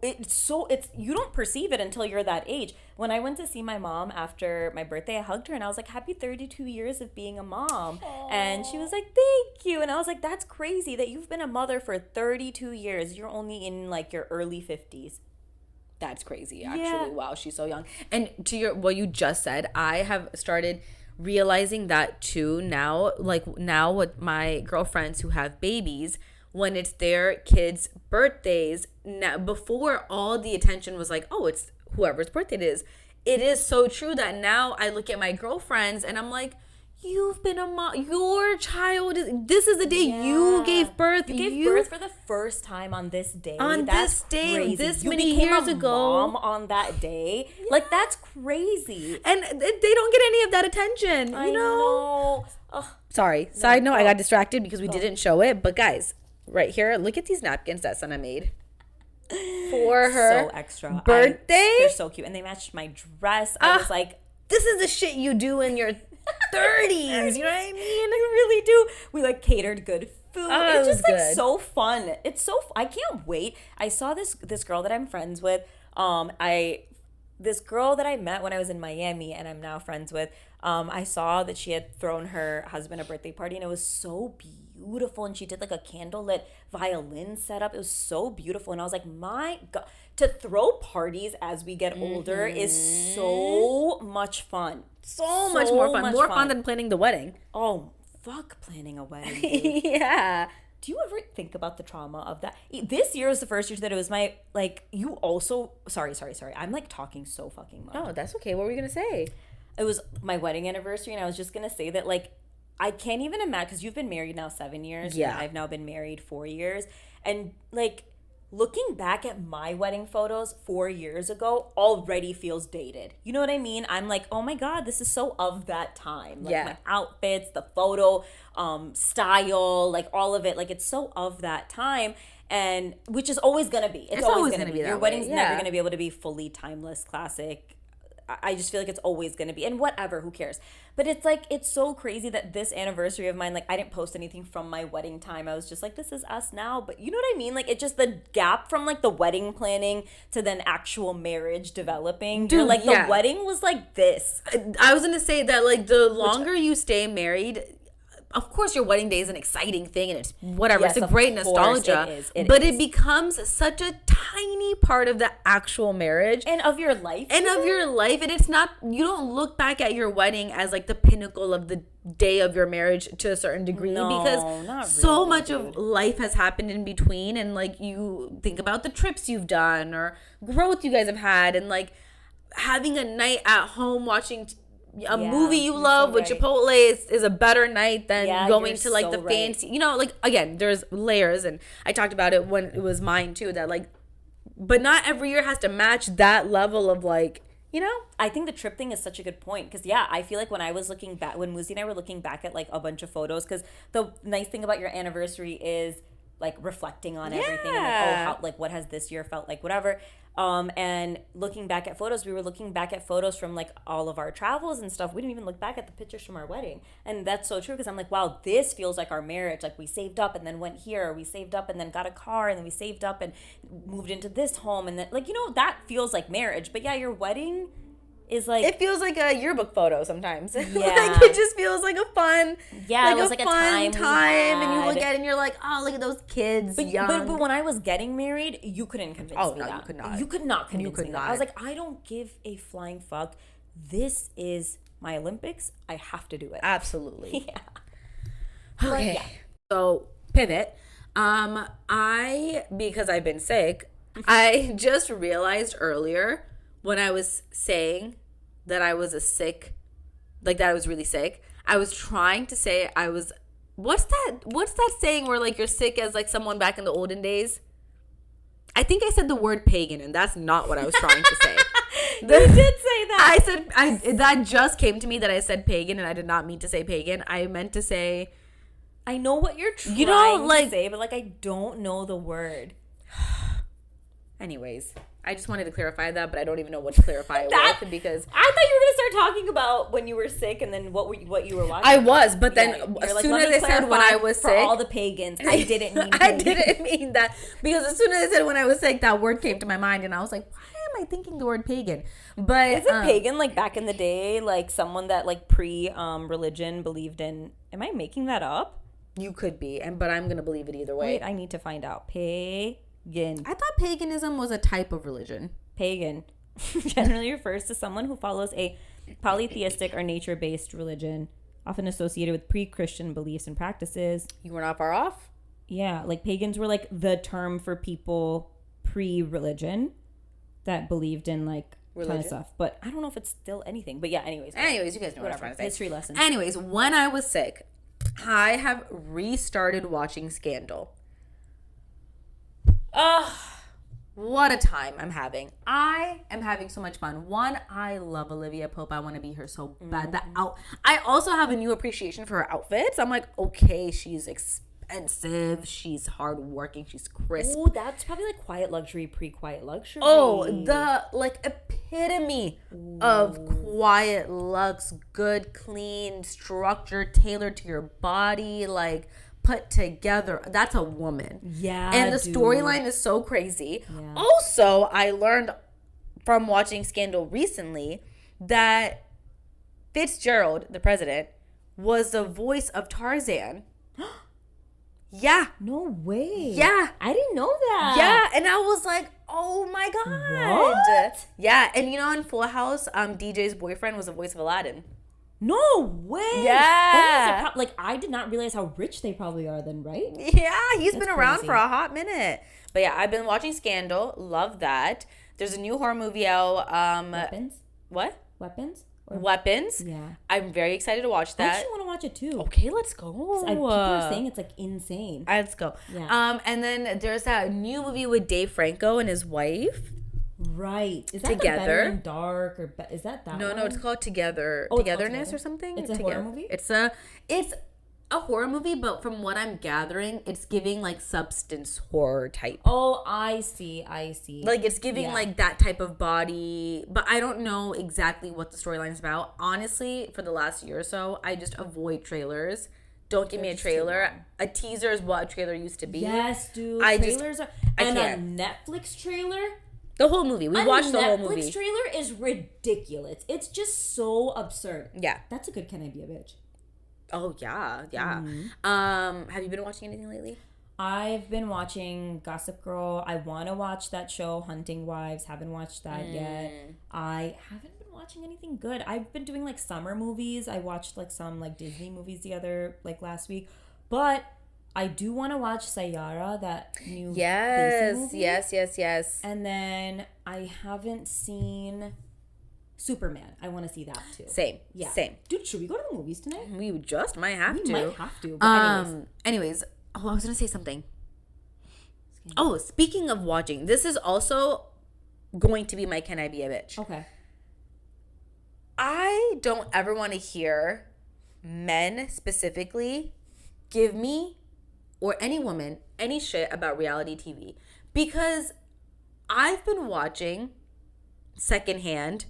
Speaker 2: it's you don't perceive it until you're that age. When I went to see my mom after my birthday, I hugged her and I was like, happy 32 years of being a mom. Aww. And she was like, thank you. And I was like, that's crazy that you've been a mother for 32 years. You're only in like your early 50s.
Speaker 1: That's crazy, actually.
Speaker 2: Yeah.
Speaker 1: Wow, she's so young. And to what you just said, I have started realizing that too now. Like, now with my girlfriends who have babies, when it's their kids' birthdays, now, before all the attention was like, oh, it's whoever's birthday it is so true that now I look at my girlfriends and I'm like, you've been a mom. Your child this is the day you gave birth.
Speaker 2: You gave birth for the first time on this day.
Speaker 1: On
Speaker 2: that's
Speaker 1: this day,
Speaker 2: crazy.
Speaker 1: this
Speaker 2: you
Speaker 1: many
Speaker 2: became
Speaker 1: years
Speaker 2: a
Speaker 1: ago.
Speaker 2: mom on that day. Yeah. Like, that's crazy.
Speaker 1: And they don't get any of that attention.
Speaker 2: I know.
Speaker 1: Sorry. Side note, I got distracted because we didn't show it. But guys, right here, look at these napkins that Sana made for her
Speaker 2: so extra
Speaker 1: birthday.
Speaker 2: They're so cute, and they matched my dress. I was like,
Speaker 1: this is the shit you do in your 30s. You know what I mean?
Speaker 2: You really do. We like catered good food. It's just like
Speaker 1: good.
Speaker 2: so fun. It's so I can't wait. I saw this girl that I'm friends with. This girl that I met when I was in Miami and I'm now friends with. I saw that she had thrown her husband a birthday party and it was so beautiful, and she did like a candlelit violin setup. It was so beautiful, and I was like, my God, to throw parties as we get older is so much fun.
Speaker 1: So much more fun. More fun than planning the wedding.
Speaker 2: Oh, fuck planning a wedding, dude.
Speaker 1: Yeah.
Speaker 2: Do you ever think about the trauma of that? This year was the first year that it was my, like, you also, sorry. I'm like talking so fucking much.
Speaker 1: No, that's okay. What were you going to say?
Speaker 2: It was my wedding anniversary, and I was just going to say that, like, I can't even imagine, because you've been married now 7 years.
Speaker 1: Yeah.
Speaker 2: And I've now been married 4 years. And, like, looking back at my wedding photos 4 years ago already feels dated. You know what I mean? I'm like, oh my God, this is so of that time. Like, my outfits, the photo style, like all of it. Like, it's so of that time. And which is always going to be. It's always going to be. Your wedding's never going to be able to be fully timeless, classic. I just feel like it's always going to be. And whatever, who cares? But it's like, it's so crazy that this anniversary of mine, like, I didn't post anything from my wedding time. I was just like, this is us now. But you know what I mean? Like, it just, the gap from, like, the wedding planning to then actual marriage developing. Dude, like, the wedding was like this.
Speaker 1: I was going to say that, like, the longer you stay married, of course your wedding day is an exciting thing and it's whatever. Yes, it's a great nostalgia. It becomes such a tiny part of the actual marriage.
Speaker 2: And of your life.
Speaker 1: And it's not, you don't look back at your wedding as like the pinnacle of the day of your marriage to a certain degree. Because so much of life has happened in between. And like, you think about the trips you've done or growth you guys have had, and like having a night at home watching a movie you love with Chipotle is a better night than going to like the fancy, you know, like, again, there's layers, and I talked about it when it was mine too, that like, but not every year has to match that level of like, you know.
Speaker 2: I think the trip thing is such a good point, because I feel like when I was looking back, when Muzi and I were looking back at like a bunch of photos, because the nice thing about your anniversary is like reflecting on everything and like, oh, how, like, what has this year felt like, whatever. And looking back at photos, we were looking back at photos from like all of our travels and stuff. We didn't even look back at the pictures from our wedding. And that's so true, because I'm like, wow, this feels like our marriage. Like, we saved up and then went here, we saved up and then got a car, and then we saved up and moved into this home, and then, like, you know, that feels like marriage. But yeah, your wedding is like,
Speaker 1: it feels like a yearbook photo sometimes.
Speaker 2: Yeah.
Speaker 1: Like, it just feels like a fun,
Speaker 2: it was like a fun time,
Speaker 1: and you look at it and you're like, oh, look at those kids, young.
Speaker 2: But when I was getting married, you couldn't convince me that.
Speaker 1: You could not.
Speaker 2: You could not convince me that. I was like, I don't give a flying fuck. This is my Olympics, I have to do it.
Speaker 1: Absolutely.
Speaker 2: Yeah.
Speaker 1: Okay.
Speaker 2: yeah.
Speaker 1: So pivot. Because I've been sick, I just realized earlier when I was saying that I was that I was really sick. I was trying to say I was. What's that saying where like you're sick as like someone back in the olden days? I think I said the word pagan, and that's not what I was trying to say.
Speaker 2: You did say that.
Speaker 1: That just came to me that I said pagan, and I did not mean to say pagan. I meant to say.
Speaker 2: I know what you're trying to say, but like I don't know the word.
Speaker 1: Anyways, I just wanted to clarify that, but I don't even know what to clarify it with because
Speaker 2: I thought you were gonna start talking about when you were sick and then what you were watching.
Speaker 1: I was, but then
Speaker 2: You're
Speaker 1: as
Speaker 2: like,
Speaker 1: soon
Speaker 2: "Let
Speaker 1: as
Speaker 2: me
Speaker 1: I said when I was
Speaker 2: for
Speaker 1: sick,
Speaker 2: all the pagans, I didn't mean
Speaker 1: I
Speaker 2: pagan."
Speaker 1: didn't mean that because as soon as I said when I was sick, that word came to my mind, and I was like, why am I thinking the word pagan? But
Speaker 2: Isn't pagan like back in the day, like someone that like pre-religion believed in? Am I making that up?
Speaker 1: You could be, but I'm gonna believe it either way.
Speaker 2: Wait, I need to find out. Pagan.
Speaker 1: I thought paganism was a type of religion.
Speaker 2: Pagan generally refers to someone who follows a polytheistic or nature-based religion, often associated with pre-Christian beliefs and practices.
Speaker 1: You were not far off.
Speaker 2: Yeah, like pagans were like the term for people pre-religion that believed in like ton of stuff. But I don't know if it's still anything. But yeah, anyways,
Speaker 1: you guys know what I'm trying to say.
Speaker 2: History lessons.
Speaker 1: Anyways, when I was sick, I have restarted watching Scandal. What a time I'm having. I am having so much fun. One, I love Olivia Pope. I want to be her so bad. I also have a new appreciation for her outfits. I'm like, okay, she's expensive. She's hardworking. She's crisp.
Speaker 2: Oh, that's probably like quiet luxury, pre-quiet luxury.
Speaker 1: Oh, the like epitome of quiet looks, good, clean, structure, tailored to your body, like put together. That's a woman.
Speaker 2: Yeah.
Speaker 1: And the storyline is so crazy. Yeah. Also, I learned from watching Scandal recently that Fitzgerald, the president, was the voice of Tarzan. Yeah.
Speaker 2: No way.
Speaker 1: Yeah.
Speaker 2: I didn't know that.
Speaker 1: Yeah. And I was like, oh my God.
Speaker 2: What?
Speaker 1: Yeah. And you know, in Full House, DJ's boyfriend was the voice of Aladdin.
Speaker 2: No way.
Speaker 1: Yeah.
Speaker 2: Like, I did not realize how rich they probably are then, right?
Speaker 1: Yeah. He's been around
Speaker 2: crazy.
Speaker 1: for a hot minute. But yeah, I've been watching Scandal. Love that. There's a new horror movie out.
Speaker 2: Weapons?
Speaker 1: What?
Speaker 2: Weapons?
Speaker 1: Weapons.
Speaker 2: Yeah.
Speaker 1: I'm very excited to watch
Speaker 2: I
Speaker 1: that.
Speaker 2: actually want to watch it too.
Speaker 1: Okay, let's go.
Speaker 2: People are saying it's like insane.
Speaker 1: Let's go.
Speaker 2: Yeah.
Speaker 1: And then there's that new movie with Dave Franco and his wife.
Speaker 2: Right. Is that
Speaker 1: Together?
Speaker 2: The Better and Dark or is that that
Speaker 1: No,
Speaker 2: one?
Speaker 1: no, it's called Together.
Speaker 2: Oh, it's called
Speaker 1: Togetherness
Speaker 2: Together?
Speaker 1: or something.
Speaker 2: It's a horror movie?
Speaker 1: It's a horror movie, but from what I'm gathering, it's giving like substance horror type.
Speaker 2: Oh, I see.
Speaker 1: Like it's giving like that type of body, but I don't know exactly what the storyline is about. Honestly, for the last year or so, I just avoid trailers. Don't give me a trailer. A teaser is what a trailer used to be.
Speaker 2: Yes, dude.
Speaker 1: I
Speaker 2: and
Speaker 1: can't.
Speaker 2: a Netflix trailer.
Speaker 1: The whole movie. We watched the whole movie.
Speaker 2: Netflix trailer is ridiculous. It's just so absurd.
Speaker 1: Yeah.
Speaker 2: That's a good Can I Be a Bitch?
Speaker 1: Oh yeah. Have you been watching anything lately?
Speaker 2: I've been watching Gossip Girl. I want to watch that show, Hunting Wives. Haven't watched that yet. I haven't been watching anything good. I've been doing like summer movies. I watched like some like Disney movies last week. But I do want to watch Sayara, that new movie.
Speaker 1: Yes.
Speaker 2: And then I haven't seen Superman. I want to see that too.
Speaker 1: Same.
Speaker 2: Dude, should we go to the movies tonight?
Speaker 1: We just might have to.
Speaker 2: Might have to. But
Speaker 1: anyways. Oh, I was gonna say something. Oh, speaking of watching, this is also going to be my Can I Be a Bitch.
Speaker 2: Okay.
Speaker 1: I don't ever want to hear men specifically give me or any woman any shit about reality TV because I've been watching secondhand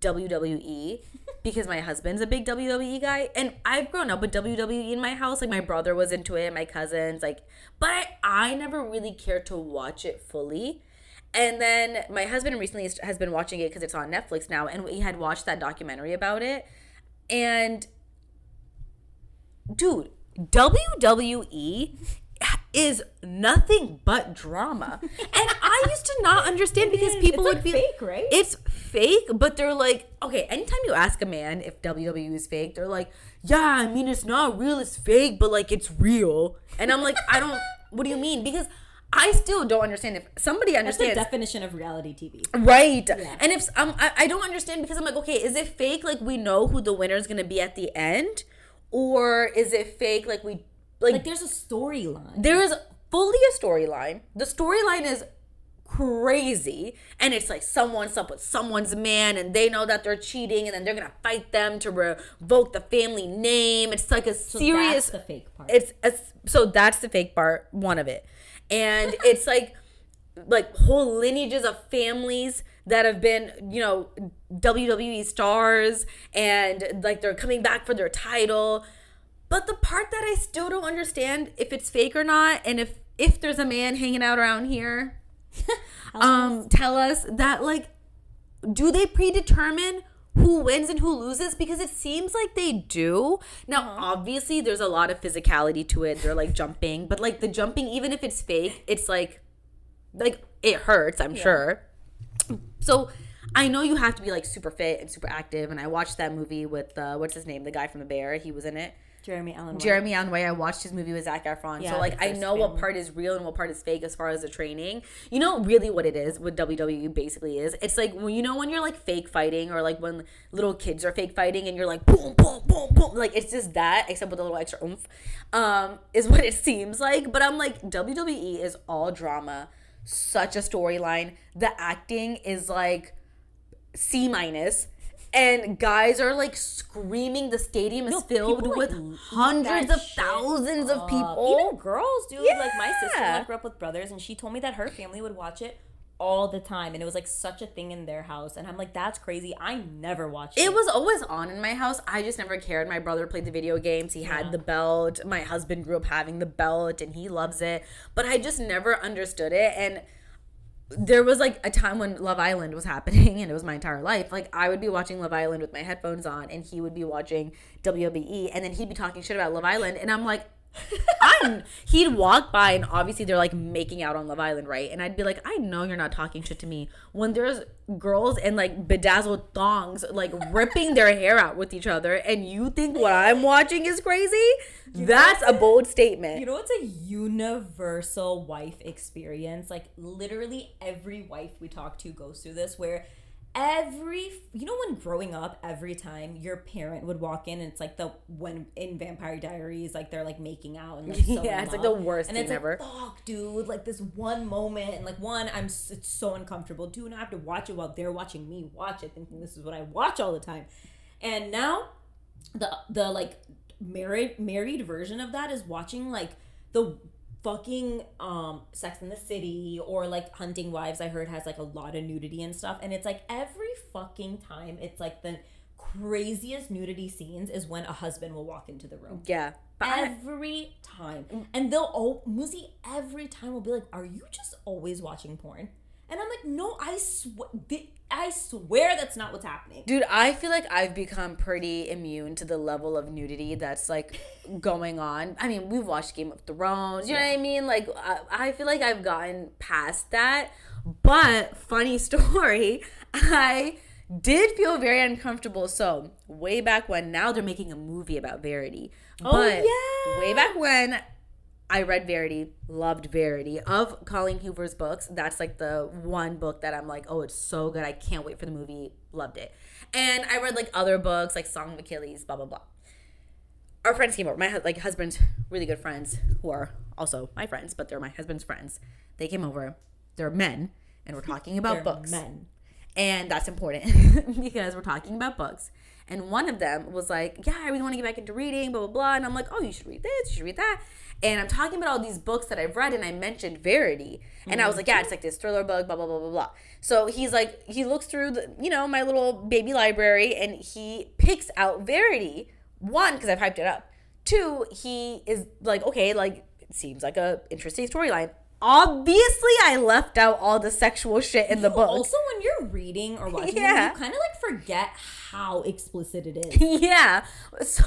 Speaker 1: WWE because my husband's a big WWE guy and I've grown up with WWE in my house. Like my brother was into it, my cousins, but I never really cared to watch it fully. And then my husband recently has been watching it because it's on Netflix now, and we had watched that documentary about it. And dude, WWE is nothing but drama. And I used to not understand because people
Speaker 2: it's
Speaker 1: would
Speaker 2: like
Speaker 1: be
Speaker 2: fake, right?
Speaker 1: It's fake, but they're like, okay, anytime you ask a man if WWE is fake, they're like, yeah, I mean, it's not real, it's fake, but like it's real. And I'm like, what do you mean? Because I still don't understand if somebody
Speaker 2: That's
Speaker 1: understands.
Speaker 2: the definition of reality TV.
Speaker 1: Right.
Speaker 2: Yeah.
Speaker 1: And if I don't understand because I'm like, okay, is it fake like we know who the winner is going to be at the end? Or is it fake like we
Speaker 2: Like there's a storyline.
Speaker 1: there is fully a storyline. The storyline is crazy. And it's like someone's up with someone's man and they know that they're cheating and then they're going to fight them to revoke the family name. It's like a serious.
Speaker 2: That's the fake part.
Speaker 1: So that's the fake part, one of it. And it's like whole lineages of families that have been, WWE stars and like they're coming back for their title. But the part that I still don't understand if it's fake or not, and if there's a man hanging out around here, tell us that, like, do they predetermine who wins and who loses? Because it seems like they do. Now, obviously, there's a lot of physicality to it. They're like jumping, but like the jumping, even if it's fake, it's like it hurts, I'm sure. So I know you have to be like super fit and super active. And I watched that movie with what's his name, the guy from The Bear. He was in it.
Speaker 2: Jeremy Allen
Speaker 1: White. I watched his movie with Zac Efron.
Speaker 2: Yeah,
Speaker 1: so like I know what part is real and what part is fake as far as the training. You know really what it is, what WWE basically is. It's like when you're like fake fighting or like when little kids are fake fighting and you're like boom, boom, boom, boom. Like it's just that except with a little extra oomph. Is what it seems like. But I'm like, WWE is all drama, such a storyline. The acting is like C-. And guys are like screaming. The stadium is filled
Speaker 2: people,
Speaker 1: with
Speaker 2: like,
Speaker 1: hundreds
Speaker 2: that
Speaker 1: of
Speaker 2: shit
Speaker 1: thousands of people.
Speaker 2: Even girls, dude.
Speaker 1: Yeah.
Speaker 2: Like my sister like grew up with brothers, and she told me that her family would watch it all the time, and it was like such a thing in their house. And I'm like, that's crazy. I never watched it.
Speaker 1: It was always on in my house. I just never cared. My brother played the video games. He had the belt. My husband grew up having the belt, and he loves it. But I just never understood it. And there was like a time when Love Island was happening, and it was my entire life. Like I would be watching Love Island with my headphones on, and he would be watching WWE, and then he'd be talking shit about Love Island, and I'm like, he'd walk by, and obviously they're like making out on Love Island, right? And I'd be like, I know you're not talking shit to me when there's girls in like bedazzled thongs like ripping their hair out with each other, and you think what I'm watching is crazy? That's a bold statement.
Speaker 2: You know, it's a universal wife experience. Like literally every wife we talk to goes through this, where when growing up, every time your parent would walk in, and it's like when in Vampire Diaries, like they're like making out and like so
Speaker 1: yeah, it's like the worst
Speaker 2: and
Speaker 1: thing
Speaker 2: it's like,
Speaker 1: ever.
Speaker 2: Fuck, dude, like this one moment, and like it's so uncomfortable. Two, and I have to watch it while they're watching me watch it, thinking this is what I watch all the time. And now the like married version of that is watching like the fucking Sex in the City or like Hunting Wives. I heard has like a lot of nudity and stuff, and it's like every fucking time it's like the craziest nudity scenes is when a husband will walk into the room.
Speaker 1: Yeah.
Speaker 2: Every time. And Muzi every time will be like, are you just always watching porn? And I'm like, no, I swear that's not what's happening.
Speaker 1: Dude, I feel like I've become pretty immune to the level of nudity that's like going on. I mean, we've watched Game of Thrones, you know what I mean? Like, I feel like I've gotten past that. But, funny story, I did feel very uncomfortable. So, way back when, now they're making a movie about Verity. But way back when, I read Verity, loved Verity. Of Colleen Hoover's books, that's like the one book that I'm like, oh, it's so good. I can't wait for the movie. Loved it. And I read like other books, like Song of Achilles, blah, blah, blah. Our friends came over. My husband's really good friends, who are also my friends, but they're my husband's friends. They came over. They're men, and we're talking about books.
Speaker 2: Men.
Speaker 1: And that's important because we're talking about books. And one of them was like, yeah, I really want to get back into reading, blah, blah, blah. And I'm like, oh, you should read this, you should read that. And I'm talking about all these books that I've read, and I mentioned Verity. And I was like, yeah, it's like this thriller book, blah, blah, blah, blah, blah. So he's like, he looks through, my little baby library, and he picks out Verity. One, because I've hyped it up. Two, he is like, okay, like, it seems like a interesting storyline. Obviously, I left out all the sexual shit in the book.
Speaker 2: Also, when you're reading or watching, you kind of like forget how explicit it is.
Speaker 1: Yeah. So,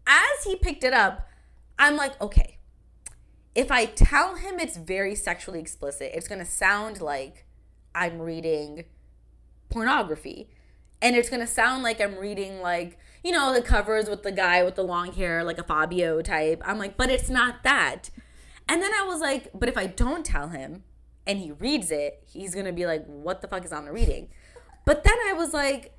Speaker 1: as he picked it up, I'm like, okay, if I tell him it's very sexually explicit, it's going to sound like I'm reading pornography. And it's going to sound like I'm reading, like, you know, the covers with the guy with the long hair, like a Fabio type. I'm like, but it's not that. And then I was like, but if I don't tell him and he reads it, he's going to be like, what the fuck is on the reading? But then I was like,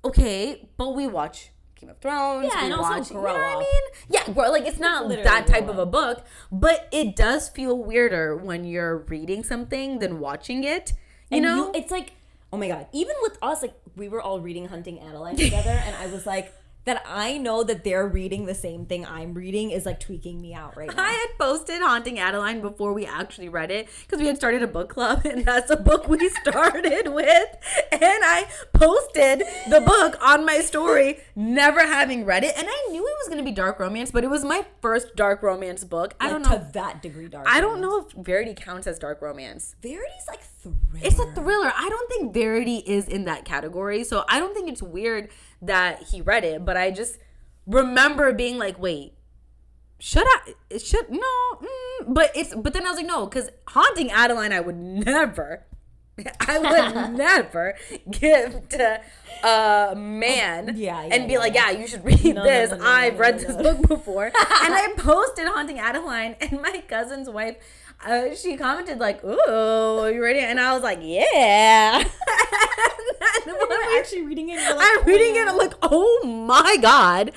Speaker 1: okay, but we watch Game of Thrones.
Speaker 2: Yeah,
Speaker 1: we
Speaker 2: and also
Speaker 1: watch,
Speaker 2: grow
Speaker 1: you know what I
Speaker 2: up.
Speaker 1: mean? Yeah, grow, like, it's not
Speaker 2: Literally
Speaker 1: that type
Speaker 2: grow
Speaker 1: of a book, but it does feel weirder when you're reading something than watching it. You know?
Speaker 2: It's like, oh my God, even with us, like, we were all reading Hunting Adeline together, and I was like, that I know that they're reading the same thing I'm reading is like tweaking me out right now.
Speaker 1: I had posted Haunting Adeline before we actually read it because we had started a book club, and that's a book we started with. And I posted the book on my story, never having read it. And I knew it was going to be dark romance, but it was my first dark romance book. I don't know.
Speaker 2: To that degree dark
Speaker 1: I don't
Speaker 2: romance.
Speaker 1: know if Verity counts as dark romance.
Speaker 2: Verity's like thriller.
Speaker 1: It's a thriller. I don't think Verity is in that category. So I don't think it's weird that he read it, but I just remember being like, wait, should I? But then I was like, no, because Haunting Adeline, I would never give to a man and be like, yeah, you should read this. I've read this book before. And I posted Haunting Adeline, and my cousin's wife, she commented like, ooh, you ready? And I was like, yeah.
Speaker 2: You're actually reading it.
Speaker 1: I'm reading it. I'm like, oh my god.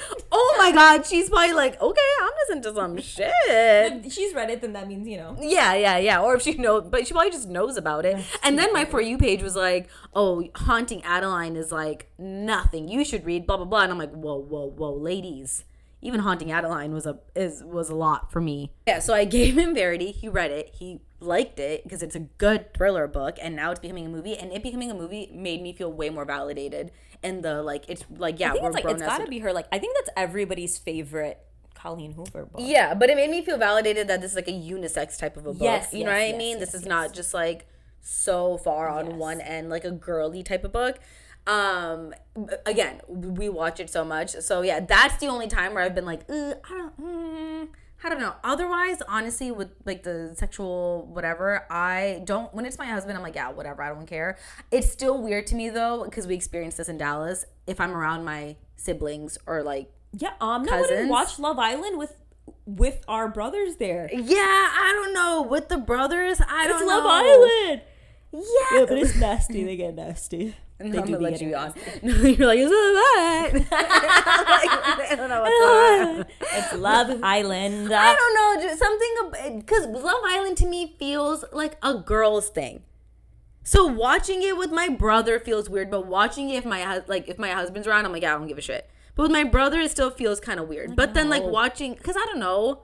Speaker 1: She's probably like, okay, I'm listening to some shit.
Speaker 2: If she's read it, then that means, you know.
Speaker 1: Yeah. Or if she knows, but she probably just knows about it. And then my For You page was like, oh, Haunting Adeline is like nothing. You should read blah blah blah. And I'm like, whoa, ladies. Even Haunting Adeline was a lot for me. Yeah, so I gave him Verity. He read it. He liked it because it's a good thriller book, and now it's becoming a movie. And it becoming a movie made me feel way more validated. And the like, it's like, yeah, we're grown.
Speaker 2: It's gotta be her. Like, I think that's everybody's favorite Colleen Hoover book.
Speaker 1: Yeah, but it made me feel validated that this is like a unisex type of a book.
Speaker 2: Yes,
Speaker 1: you know what I mean? This is not just like so far on one end, like a girly type of book. Again, we watch it so much, so yeah, that's the only time where I've been like, I don't know. Otherwise, honestly, with like the sexual whatever, I don't. When it's my husband, I'm like, yeah, whatever, I don't care. It's still weird to me though, because we experienced this in Dallas. If I'm around my siblings or like
Speaker 2: cousins,
Speaker 1: no,
Speaker 2: wouldn't watch Love Island with our brothers there.
Speaker 1: Yeah, I don't know. With the brothers, I don't know.
Speaker 2: Love Island.
Speaker 1: Yeah,
Speaker 2: but it's nasty. They get nasty.
Speaker 1: And I'm gonna let you on. No, you're like, is that? I don't know what's going on.
Speaker 2: It's Love Island.
Speaker 1: I don't know, just something because Love Island to me feels like a girl's thing. So watching it with my brother feels weird, but watching it if my husband's around, I'm like, yeah, I don't give a shit. But with my brother, it still feels kind of weird. But then like watching, because I don't know.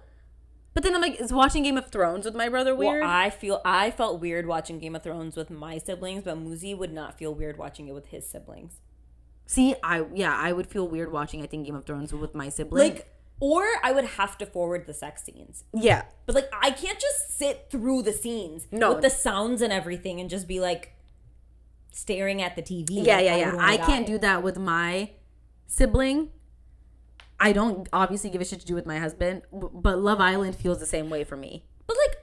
Speaker 1: But then I'm like, is watching Game of Thrones with my brother weird?
Speaker 2: Well, I felt weird watching Game of Thrones with my siblings, but Muzi would not feel weird watching it with his siblings.
Speaker 1: See, I would feel weird watching, I think, Game of Thrones with my siblings.
Speaker 2: Like, or I would have to forward the sex scenes.
Speaker 1: Yeah.
Speaker 2: But like, I can't just sit through the scenes with the sounds and everything and just be like staring at the TV.
Speaker 1: Yeah. I can't do that with my sibling. I don't obviously give a shit to do with my husband, but Love Island feels the same way for me.
Speaker 2: But like,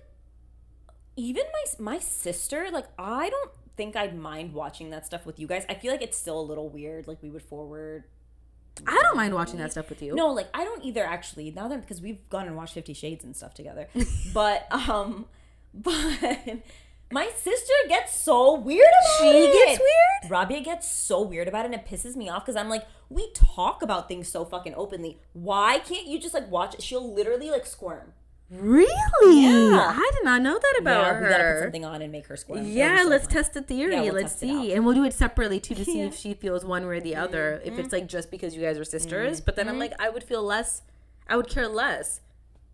Speaker 2: even my sister, like, I don't think I'd mind watching that stuff with you guys. I feel like it's still a little weird. Like, we would forward.
Speaker 1: I don't mind watching that stuff with you.
Speaker 2: No, like, I don't either, actually. Now that, because we've gone and watched 50 Shades and stuff together. but my sister gets so weird about it.
Speaker 1: She gets weird?
Speaker 2: Rabia gets so weird about it, and it pisses me off because I'm like, we talk about things so fucking openly. Why can't you just like watch it? She'll literally like squirm.
Speaker 1: Really?
Speaker 2: Yeah.
Speaker 1: I did not know that about her.
Speaker 2: We gotta put something on and make her squirm.
Speaker 1: Yeah, let's test the theory.
Speaker 2: Yeah,
Speaker 1: let's see. And we'll do it separately too to see if she feels one way or the other. If it's like just because you guys are sisters. But then I'm like, I would care less.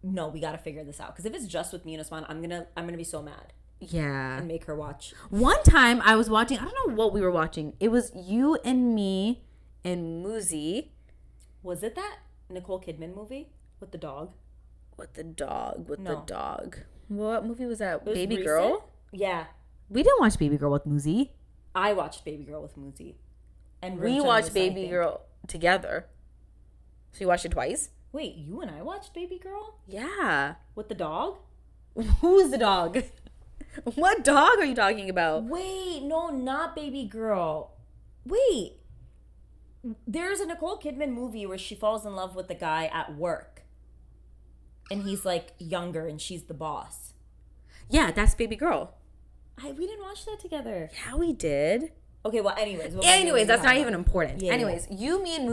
Speaker 2: No, we gotta figure this out. Because if it's just with me and Usman, I'm gonna be so mad.
Speaker 1: Yeah.
Speaker 2: And make her watch.
Speaker 1: One time I was watching, I don't know what we were watching. It was you and me and Muzi.
Speaker 2: Was it that Nicole Kidman movie with the dog?
Speaker 1: With the dog. What movie was that? Baby
Speaker 2: recent?
Speaker 1: Girl?
Speaker 2: Yeah.
Speaker 1: We didn't watch Baby Girl with Muzi.
Speaker 2: I watched Baby Girl with Muzi. And
Speaker 1: we
Speaker 2: Rimsham
Speaker 1: watched
Speaker 2: was,
Speaker 1: Baby Girl together. So you watched it twice?
Speaker 2: Wait, you and I watched Baby Girl?
Speaker 1: Yeah.
Speaker 2: With the dog?
Speaker 1: Who's the dog? What dog are you talking about?
Speaker 2: Wait, no, not baby girl. Wait. There's a Nicole Kidman movie where she falls in love with the guy at work. And he's like younger and she's the boss.
Speaker 1: Yeah, that's baby girl.
Speaker 2: We didn't watch that together.
Speaker 1: Yeah, we did.
Speaker 2: Okay, well, anyways.
Speaker 1: That's not even important.
Speaker 2: Yeah,
Speaker 1: anyways, you, me, and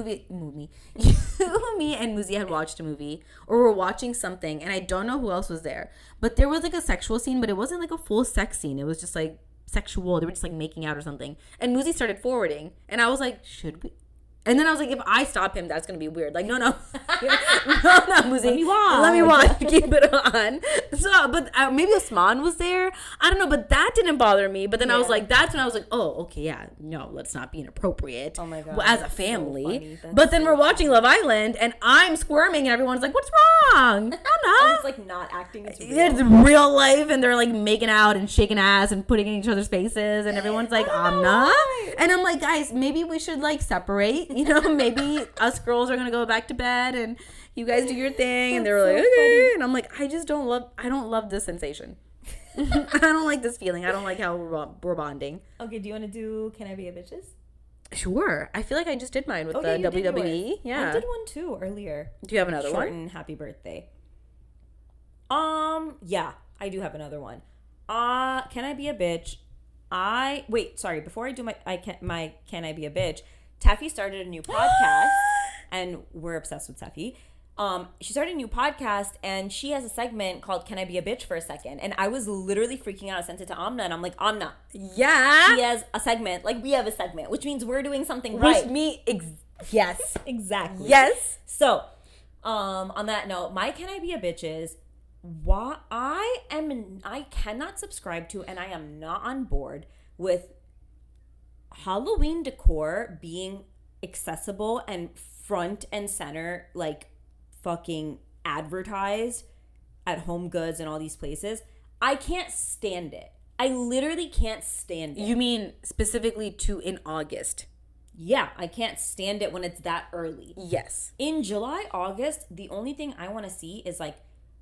Speaker 1: Muzi had watched a movie, or were watching something, and I don't know who else was there. But there was like a sexual scene, but it wasn't like a full sex scene. It was just like sexual. They were just like making out or something. And Muzi started forwarding, and I was like, should we? And then I was like, if I stop him, that's gonna be weird. Like, no, Muzi. Let me watch. Keep it on. So, but maybe Osman was there. I don't know, but that didn't bother me. But then I was like, that's when I was like, oh, okay, yeah, no, let's not be inappropriate.
Speaker 2: Oh my god,
Speaker 1: as a family.
Speaker 2: So
Speaker 1: but then we're watching Love Island, and I'm squirming, and everyone's like, what's wrong? I'm not.
Speaker 2: And it's like not acting. It's real.
Speaker 1: It's real life, and they're like making out and shaking ass and putting in each other's faces, and everyone's like, I'm not. And I'm like, guys, maybe we should like separate. You know, maybe us girls are gonna go back to bed and you guys do your thing. And they're like, okay. And I'm like, I don't love this sensation. I don't like this feeling. I don't like how we're bonding.
Speaker 2: Okay, do you want to do Can I Be a Bitches?
Speaker 1: Sure. I feel like I just did mine with the WWE. Yeah.
Speaker 2: I did one too earlier.
Speaker 1: Do you have another one?
Speaker 2: Shorten happy birthday. Yeah, I do have another one. Can I be a bitch? Before I do my Can I Be a Bitch? Taffy started a new podcast, and we're obsessed with Taffy. She started a new podcast, and she has a segment called Can I Be a Bitch for a Second? And I was literally freaking out. I sent it to Amna, and I'm like, Amna.
Speaker 1: Yeah.
Speaker 2: She has a segment. Like, we have a segment, which means we're doing something right.
Speaker 1: Yes.
Speaker 2: Exactly.
Speaker 1: Yes.
Speaker 2: So, on that note, my Can I Be a Bitch is I cannot subscribe to, and I am not on board with Halloween decor being accessible and front and center, like fucking advertised at Home Goods and all these places. I can't stand it. I literally can't stand it.
Speaker 1: You mean specifically in August?
Speaker 2: Yeah, I can't stand it when it's that early.
Speaker 1: Yes.
Speaker 2: In July, August, the only thing I want to see is like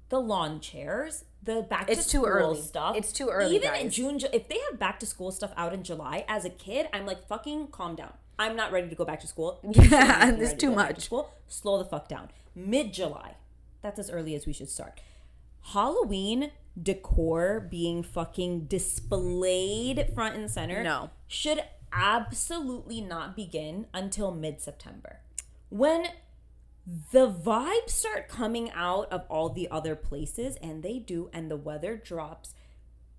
Speaker 2: the lawn chairs, the back to school stuff.
Speaker 1: It's too early.
Speaker 2: Even
Speaker 1: guys.
Speaker 2: in June, if they have back to school stuff out in July, as a kid, I'm like, fucking calm down. I'm not ready to go back to school.
Speaker 1: Yeah, it's too much.
Speaker 2: Slow the fuck down. Mid-July, that's as early as we should start. Halloween decor being fucking displayed front and center should absolutely not begin until mid-September. When the vibes start coming out of all the other places, and they do, and the weather drops.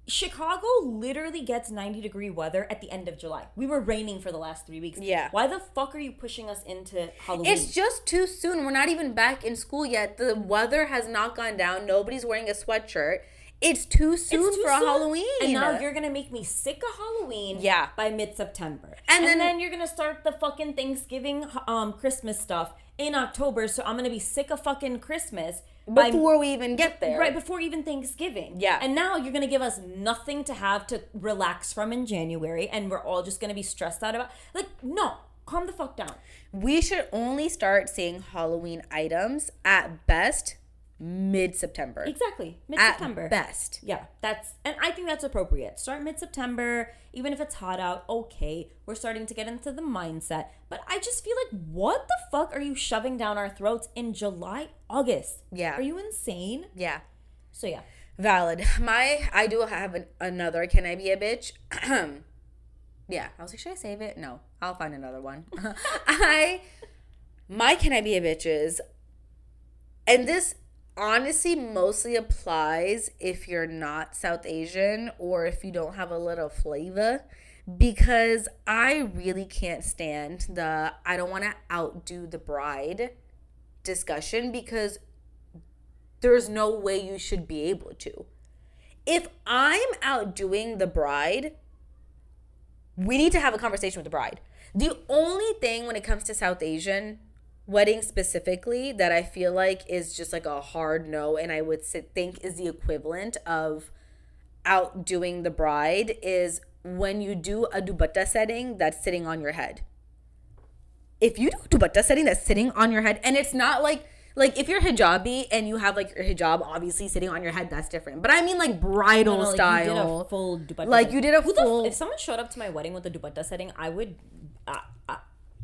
Speaker 2: Chicago literally gets 90-degree weather at the end of July. We were raining for the last 3 weeks.
Speaker 1: Yeah.
Speaker 2: Why the fuck are you pushing us into Halloween?
Speaker 1: It's just too soon. We're not even back in school yet. The weather has not gone down. Nobody's wearing a sweatshirt. It's too soon for Halloween.
Speaker 2: And now you're going to make me sick of Halloween by mid-September.
Speaker 1: And then
Speaker 2: you're going to start the fucking Thanksgiving, Christmas stuff in October. So I'm going to be sick of fucking Christmas.
Speaker 1: Before we even get there.
Speaker 2: Right, before even Thanksgiving.
Speaker 1: Yeah.
Speaker 2: And now you're going to give us nothing to have to relax from in January. And we're all just going to be stressed out about. Like, no. Calm the fuck down.
Speaker 1: We should only start seeing Halloween items at best mid-September.
Speaker 2: Exactly. Mid-September.
Speaker 1: At best.
Speaker 2: Yeah. And I think that's appropriate. Start mid-September, even if it's hot out, okay. We're starting to get into the mindset. But I just feel like, what the fuck are you shoving down our throats in July, August?
Speaker 1: Yeah.
Speaker 2: Are you insane?
Speaker 1: Yeah.
Speaker 2: So yeah.
Speaker 1: Valid. I do have another Can I Be a Bitch? Yeah. I was like, should I save it? No. I'll find another one. My Can I Be a Bitch is, and this honestly mostly applies if you're not South Asian or if you don't have a little flavor, because I really can't stand the I don't want to outdo the bride discussion, because there's no way you should be able to. If I'm outdoing the bride, we need to have a conversation with the bride. The only thing when it comes to South Asian wedding specifically that I feel like is just like a hard no, and I would think is the equivalent of outdoing the bride, is when you do a dupatta setting that's sitting on your head. If you do a dupatta setting that's sitting on your head, and it's not like like if you're hijabi and you have like your hijab obviously sitting on your head, that's different. But I mean like bridal
Speaker 2: like,
Speaker 1: style.
Speaker 2: You did a full dupatta.
Speaker 1: Like you did a full.
Speaker 2: If someone showed up to my wedding with a dupatta setting, I would.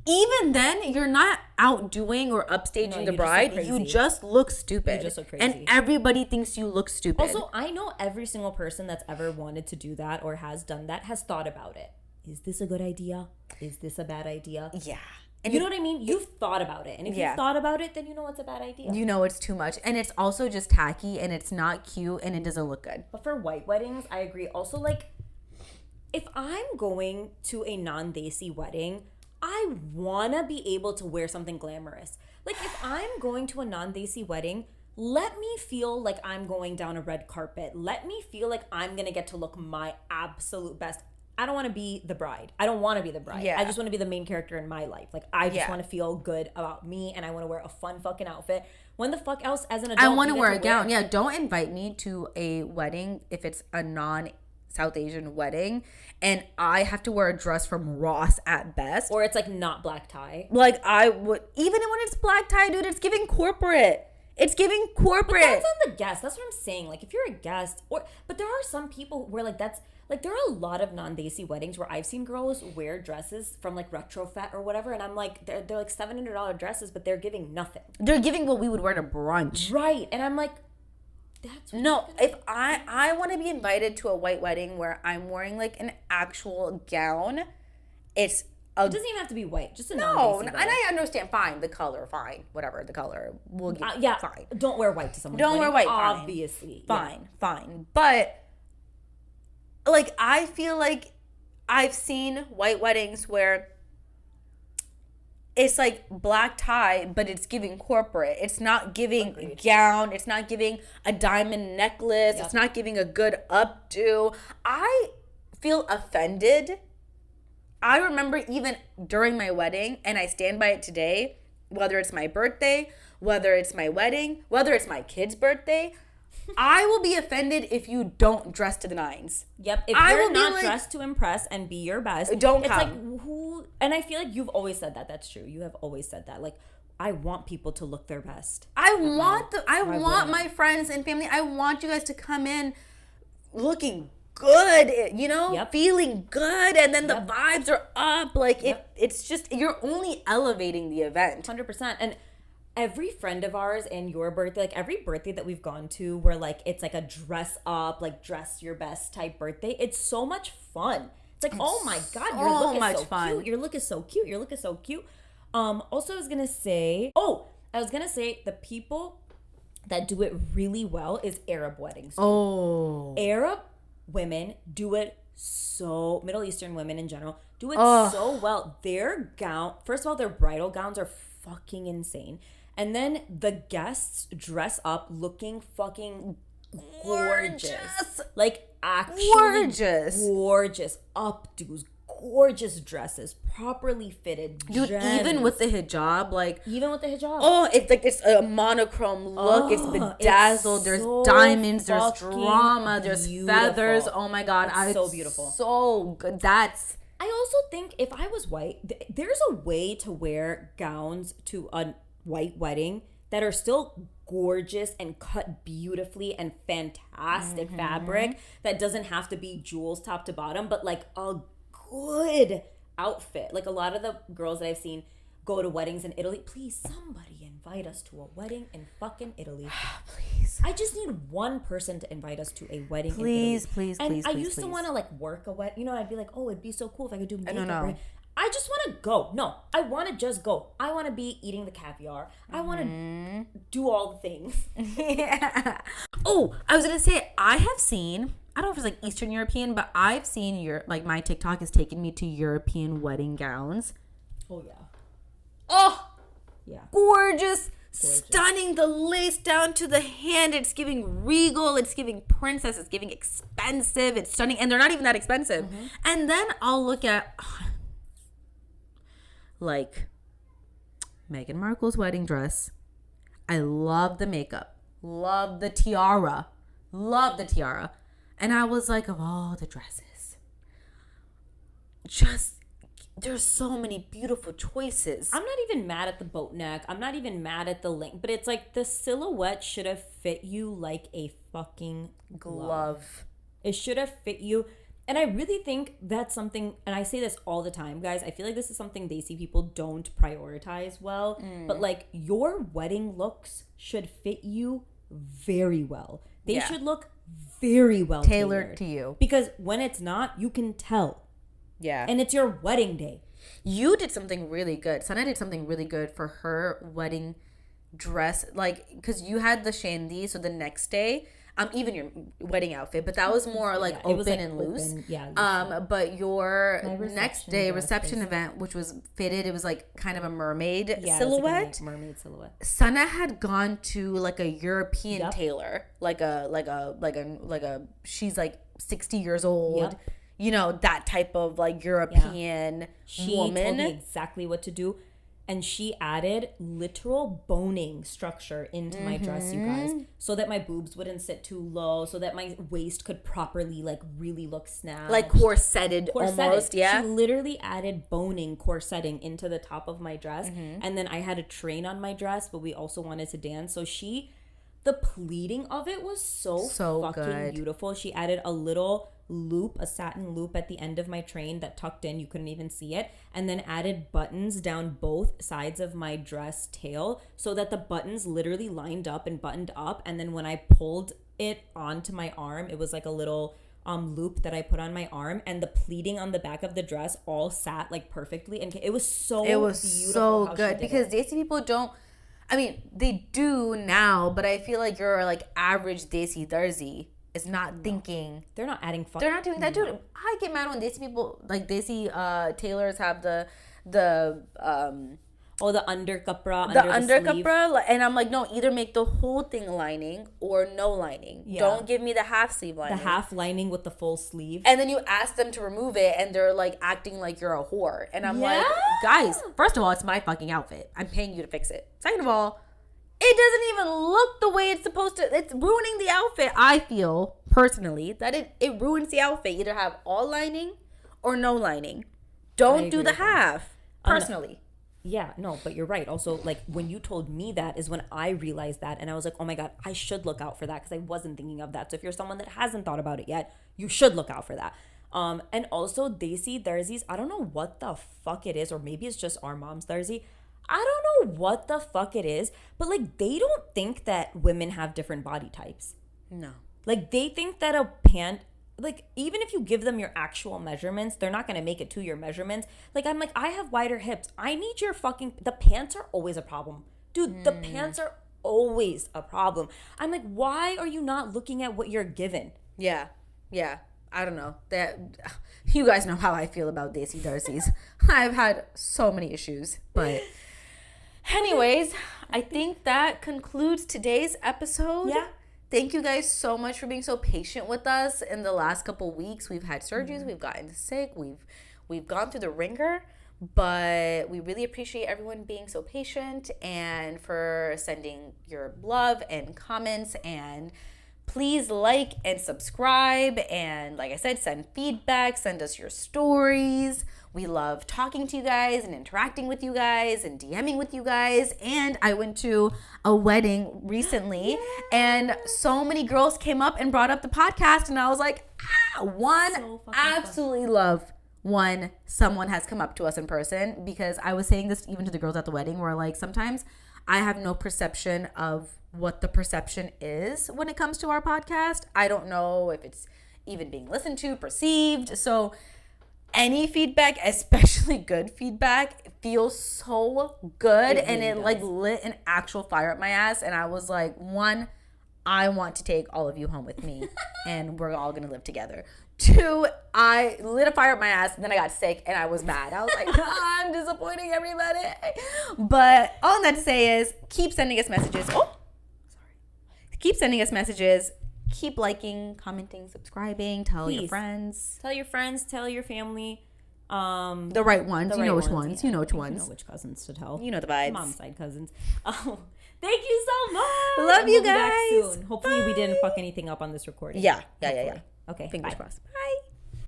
Speaker 1: Even then, you're not outdoing or upstaging the bride. You just look stupid.
Speaker 2: You just look crazy.
Speaker 1: And everybody thinks you look stupid.
Speaker 2: Also, I know every single person that's ever wanted to do that or has done that has thought about it. Is this a good idea? Is this a bad idea?
Speaker 1: Yeah.
Speaker 2: And you know what I mean? You've thought about it. And if you've thought about it, then you know it's a bad idea.
Speaker 1: You know it's too much. And it's also just tacky and it's not cute and it doesn't look good.
Speaker 2: But for white weddings, I agree. Also, like, if I'm going to a non-desi wedding, I want to be able to wear something glamorous. Like, if I'm going to a non-desi wedding, let me feel like I'm going down a red carpet. Let me feel like I'm going to get to look my absolute best. I don't want to be the bride. I don't want to be the bride.
Speaker 1: Yeah.
Speaker 2: I just want to be the main character in my life. Like, I just want to feel good about me, and I want to wear a fun fucking outfit. When the fuck else, as an adult,
Speaker 1: I want to wear a gown. Yeah, don't invite me to a wedding if it's a non-South Asian wedding and I have to wear a dress from Ross at best.
Speaker 2: Or it's like not black tie.
Speaker 1: Like I would, even when it's black tie, dude, it's giving corporate. It's giving corporate.
Speaker 2: But that's on the guest. That's what I'm saying. Like, if you're a guest, but there are some people where like that's like there are a lot of non-desi weddings where I've seen girls wear dresses from like Retrofet or whatever, and I'm like, they're like $700 dresses, but they're giving nothing.
Speaker 1: They're giving what we would wear to brunch,
Speaker 2: right? And I'm like, that's
Speaker 1: no. If I want to be invited to a white wedding where I'm wearing like an actual gown, it
Speaker 2: doesn't even have to be white, just a
Speaker 1: no.
Speaker 2: non-desi
Speaker 1: And
Speaker 2: wedding.
Speaker 1: I understand, fine, the color, fine, whatever the color, we'll give.
Speaker 2: Yeah,
Speaker 1: fine.
Speaker 2: Don't wear white to someone's
Speaker 1: Don't wear
Speaker 2: wedding,
Speaker 1: white, fine.
Speaker 2: obviously.
Speaker 1: Fine. But like I feel like I've seen white weddings where it's like black tie, but it's giving corporate. It's not giving gown. It's not giving a diamond necklace. It's not giving a good updo. I feel offended. I remember even during my wedding, and I stand by it today, whether it's my birthday, whether it's my wedding, whether it's my kid's birthday, I will be offended if you don't dress to the nines.
Speaker 2: Yep. If
Speaker 1: I
Speaker 2: you're
Speaker 1: will be
Speaker 2: not
Speaker 1: like,
Speaker 2: dressed to impress and be your best,
Speaker 1: don't
Speaker 2: it's
Speaker 1: come.
Speaker 2: like who? And I feel like you've always said that. That's true. You have always said that. Like, I want people to look their best.
Speaker 1: I want my friends and family. I want you guys to come in looking good, you know, feeling good, and then the vibes are up. Like it's just you're only elevating the event.
Speaker 2: 100%. And every friend of ours and your birthday, like every birthday that we've gone to where like it's like a dress up, like dress your best type birthday, it's so much fun. It's like, oh my God, your look is so cute. Your look is so cute. Your look is so cute. Also I was gonna say the people that do it really well is Arab weddings.
Speaker 1: Oh.
Speaker 2: Arab women do it so, Middle Eastern women in general do it so well. Their gown, first of all, their bridal gowns are fucking insane. And then the guests dress up looking fucking gorgeous. Like actually gorgeous updos, gorgeous dresses, properly fitted.
Speaker 1: Dude, even with the hijab, like
Speaker 2: oh,
Speaker 1: it's like it's a monochrome look. It's bedazzled.
Speaker 2: It's
Speaker 1: there's
Speaker 2: so
Speaker 1: diamonds. There's drama. There's
Speaker 2: beautiful.
Speaker 1: feathers. Oh my God,
Speaker 2: it's so beautiful.
Speaker 1: So good.
Speaker 2: I also think if I was white, there's a way to wear gowns to a white wedding that are still gorgeous and cut beautifully and fantastic fabric that doesn't have to be jewels top to bottom, but like a good outfit. Like a lot of the girls that I've seen go to weddings in Italy. Please, somebody invite us to a wedding in fucking Italy.
Speaker 1: Please.
Speaker 2: I just need one person to invite us to a wedding in Italy.
Speaker 1: Please.
Speaker 2: And I used to want to like work a wedding. You know, I'd be like, oh, it'd be so cool if I could do makeup.
Speaker 1: No.
Speaker 2: Right? I just want to go. No, I want to just go. I want to be eating the caviar. I want to do all the things.
Speaker 1: Yeah. Oh, I was going to say, I have seen, I don't know if it's like Eastern European, but I've seen like my TikTok has taken me to European wedding gowns.
Speaker 2: Oh, yeah.
Speaker 1: Oh,
Speaker 2: yeah.
Speaker 1: Gorgeous. Stunning, the lace down to the hand. It's giving regal. It's giving princess. It's giving expensive. It's stunning. And they're not even that expensive. And then I'll look at like Meghan Markle's wedding dress. I love the makeup. Love the tiara. And I was like, of all the dresses, just there's so many beautiful choices.
Speaker 2: I'm not even mad at the boat neck. I'm not even mad at the length, but it's like the silhouette should have fit you like a fucking glove. It should have fit you. And I really think that's something, and I say this all the time, guys. I feel like this is something Desi people don't prioritize well. But like your wedding looks should fit you very well. They should look very well
Speaker 1: tailored to you.
Speaker 2: Because when it's not, you can tell.
Speaker 1: Yeah.
Speaker 2: And it's your wedding day.
Speaker 1: You did something really good. Sana did something really good for her wedding dress. Like, because you had the shandy, so the next day, even your wedding outfit, but that was more like open and loose.
Speaker 2: Yeah.
Speaker 1: But your next day
Speaker 2: dress,
Speaker 1: reception event, which was fitted, it was like kind of a mermaid silhouette.
Speaker 2: It was like a mermaid silhouette.
Speaker 1: Sana had gone to like a European tailor, like a she's like 60 years old.
Speaker 2: Yep.
Speaker 1: You know, that type of like European
Speaker 2: She
Speaker 1: woman.
Speaker 2: told me exactly what to do. And she added literal boning structure into my dress, you guys, so that my boobs wouldn't sit too low, so that my waist could properly like really look snatched.
Speaker 1: Like corseted almost, yeah.
Speaker 2: She literally added boning, corsetting into the top of my dress. And then I had a train on my dress, but we also wanted to dance. So the pleating of it was so fucking
Speaker 1: good.
Speaker 2: beautiful. She added a little loop, a satin loop at the end of my train that tucked in. You couldn't even see it. And then added buttons down both sides of my dress tail so that the buttons literally lined up and buttoned up. And then when I pulled it onto my arm, it was like a little loop that I put on my arm, and the pleating on the back of the dress all sat like perfectly. And it was so beautiful how
Speaker 1: good because Desi people don't. I mean, they do now, but I feel like your like average Desi Darzi is not thinking.
Speaker 2: They're not adding fun.
Speaker 1: They're not doing that, dude. I get mad when Desi people, like Desi tailors, have the
Speaker 2: under kapra,
Speaker 1: under
Speaker 2: sleeve.
Speaker 1: kapra, and I'm like, no, either make the whole thing lining or no lining.
Speaker 2: Yeah.
Speaker 1: Don't give me the half sleeve lining.
Speaker 2: The half lining with the full sleeve.
Speaker 1: And then you ask them to remove it, and they're like acting like you're a whore. And I'm like, guys, first of all, it's my fucking outfit. I'm paying you to fix it. Second of all, it doesn't even look the way it's supposed to. It's ruining the outfit. I feel personally that it ruins the outfit. Either have all lining or no lining. Don't do the half. Personally.
Speaker 2: Yeah, no, but you're right. Also, like when you told me that is when I realized that, and I was like, oh my God, I should look out for that because I wasn't thinking of that. So if you're someone that hasn't thought about it yet, you should look out for that. And also Desi Darzi's, I don't know what the fuck it is, or maybe it's just our mom's Darzi. I don't know what the fuck it is, but like they don't think that women have different body types.
Speaker 1: No.
Speaker 2: Like they think that a pant, like even if you give them your actual measurements, they're not going to make it to your measurements. Like I'm like, I have wider hips. I need your the pants are always a problem. Dude, the pants are always a problem. I'm like, why are you not looking at what you're given?
Speaker 1: Yeah. I don't know. That you guys know how I feel about Desi Darcy's. I've had so many issues, but anyways, I think that concludes today's episode.
Speaker 2: Yeah.
Speaker 1: Thank you guys so much for being so patient with us in the last couple weeks. We've had surgeries, we've gotten sick, we've gone through the ringer, but we really appreciate everyone being so patient and for sending your love and comments, and please like and subscribe, and like I said, send feedback, send us your stories. We love talking to you guys and interacting with you guys and DMing with you guys. And I went to a wedding recently, and so many girls came up and brought up the podcast, and I was like, absolutely love when someone has come up to us in person, because I was saying this even to the girls at the wedding, where like sometimes I have no perception of what the perception is when it comes to our podcast. I don't know if it's even being listened to, perceived. So any feedback, especially good feedback, feels so good. It really does. Like lit an actual fire up my ass. And I was like, one, I want to take all of you home with me and we're all going to live together. Two, I lit a fire up my ass, and then I got sick and I was mad. I was like, I'm disappointing everybody. But all that to say is keep sending us messages. Keep sending us messages. Keep liking, commenting, subscribing. Tell your friends.
Speaker 2: Tell your friends. Tell your family.
Speaker 1: The right ones. You know which ones. Yeah. You know which ones.
Speaker 2: You know which cousins to tell.
Speaker 1: You know the vibes.
Speaker 2: Mom's side cousins. Thank you so much.
Speaker 1: Love you guys.
Speaker 2: We'll be back soon. Hopefully we didn't fuck anything up on this recording.
Speaker 1: Yeah.
Speaker 2: Okay.
Speaker 1: Fingers crossed. Bye.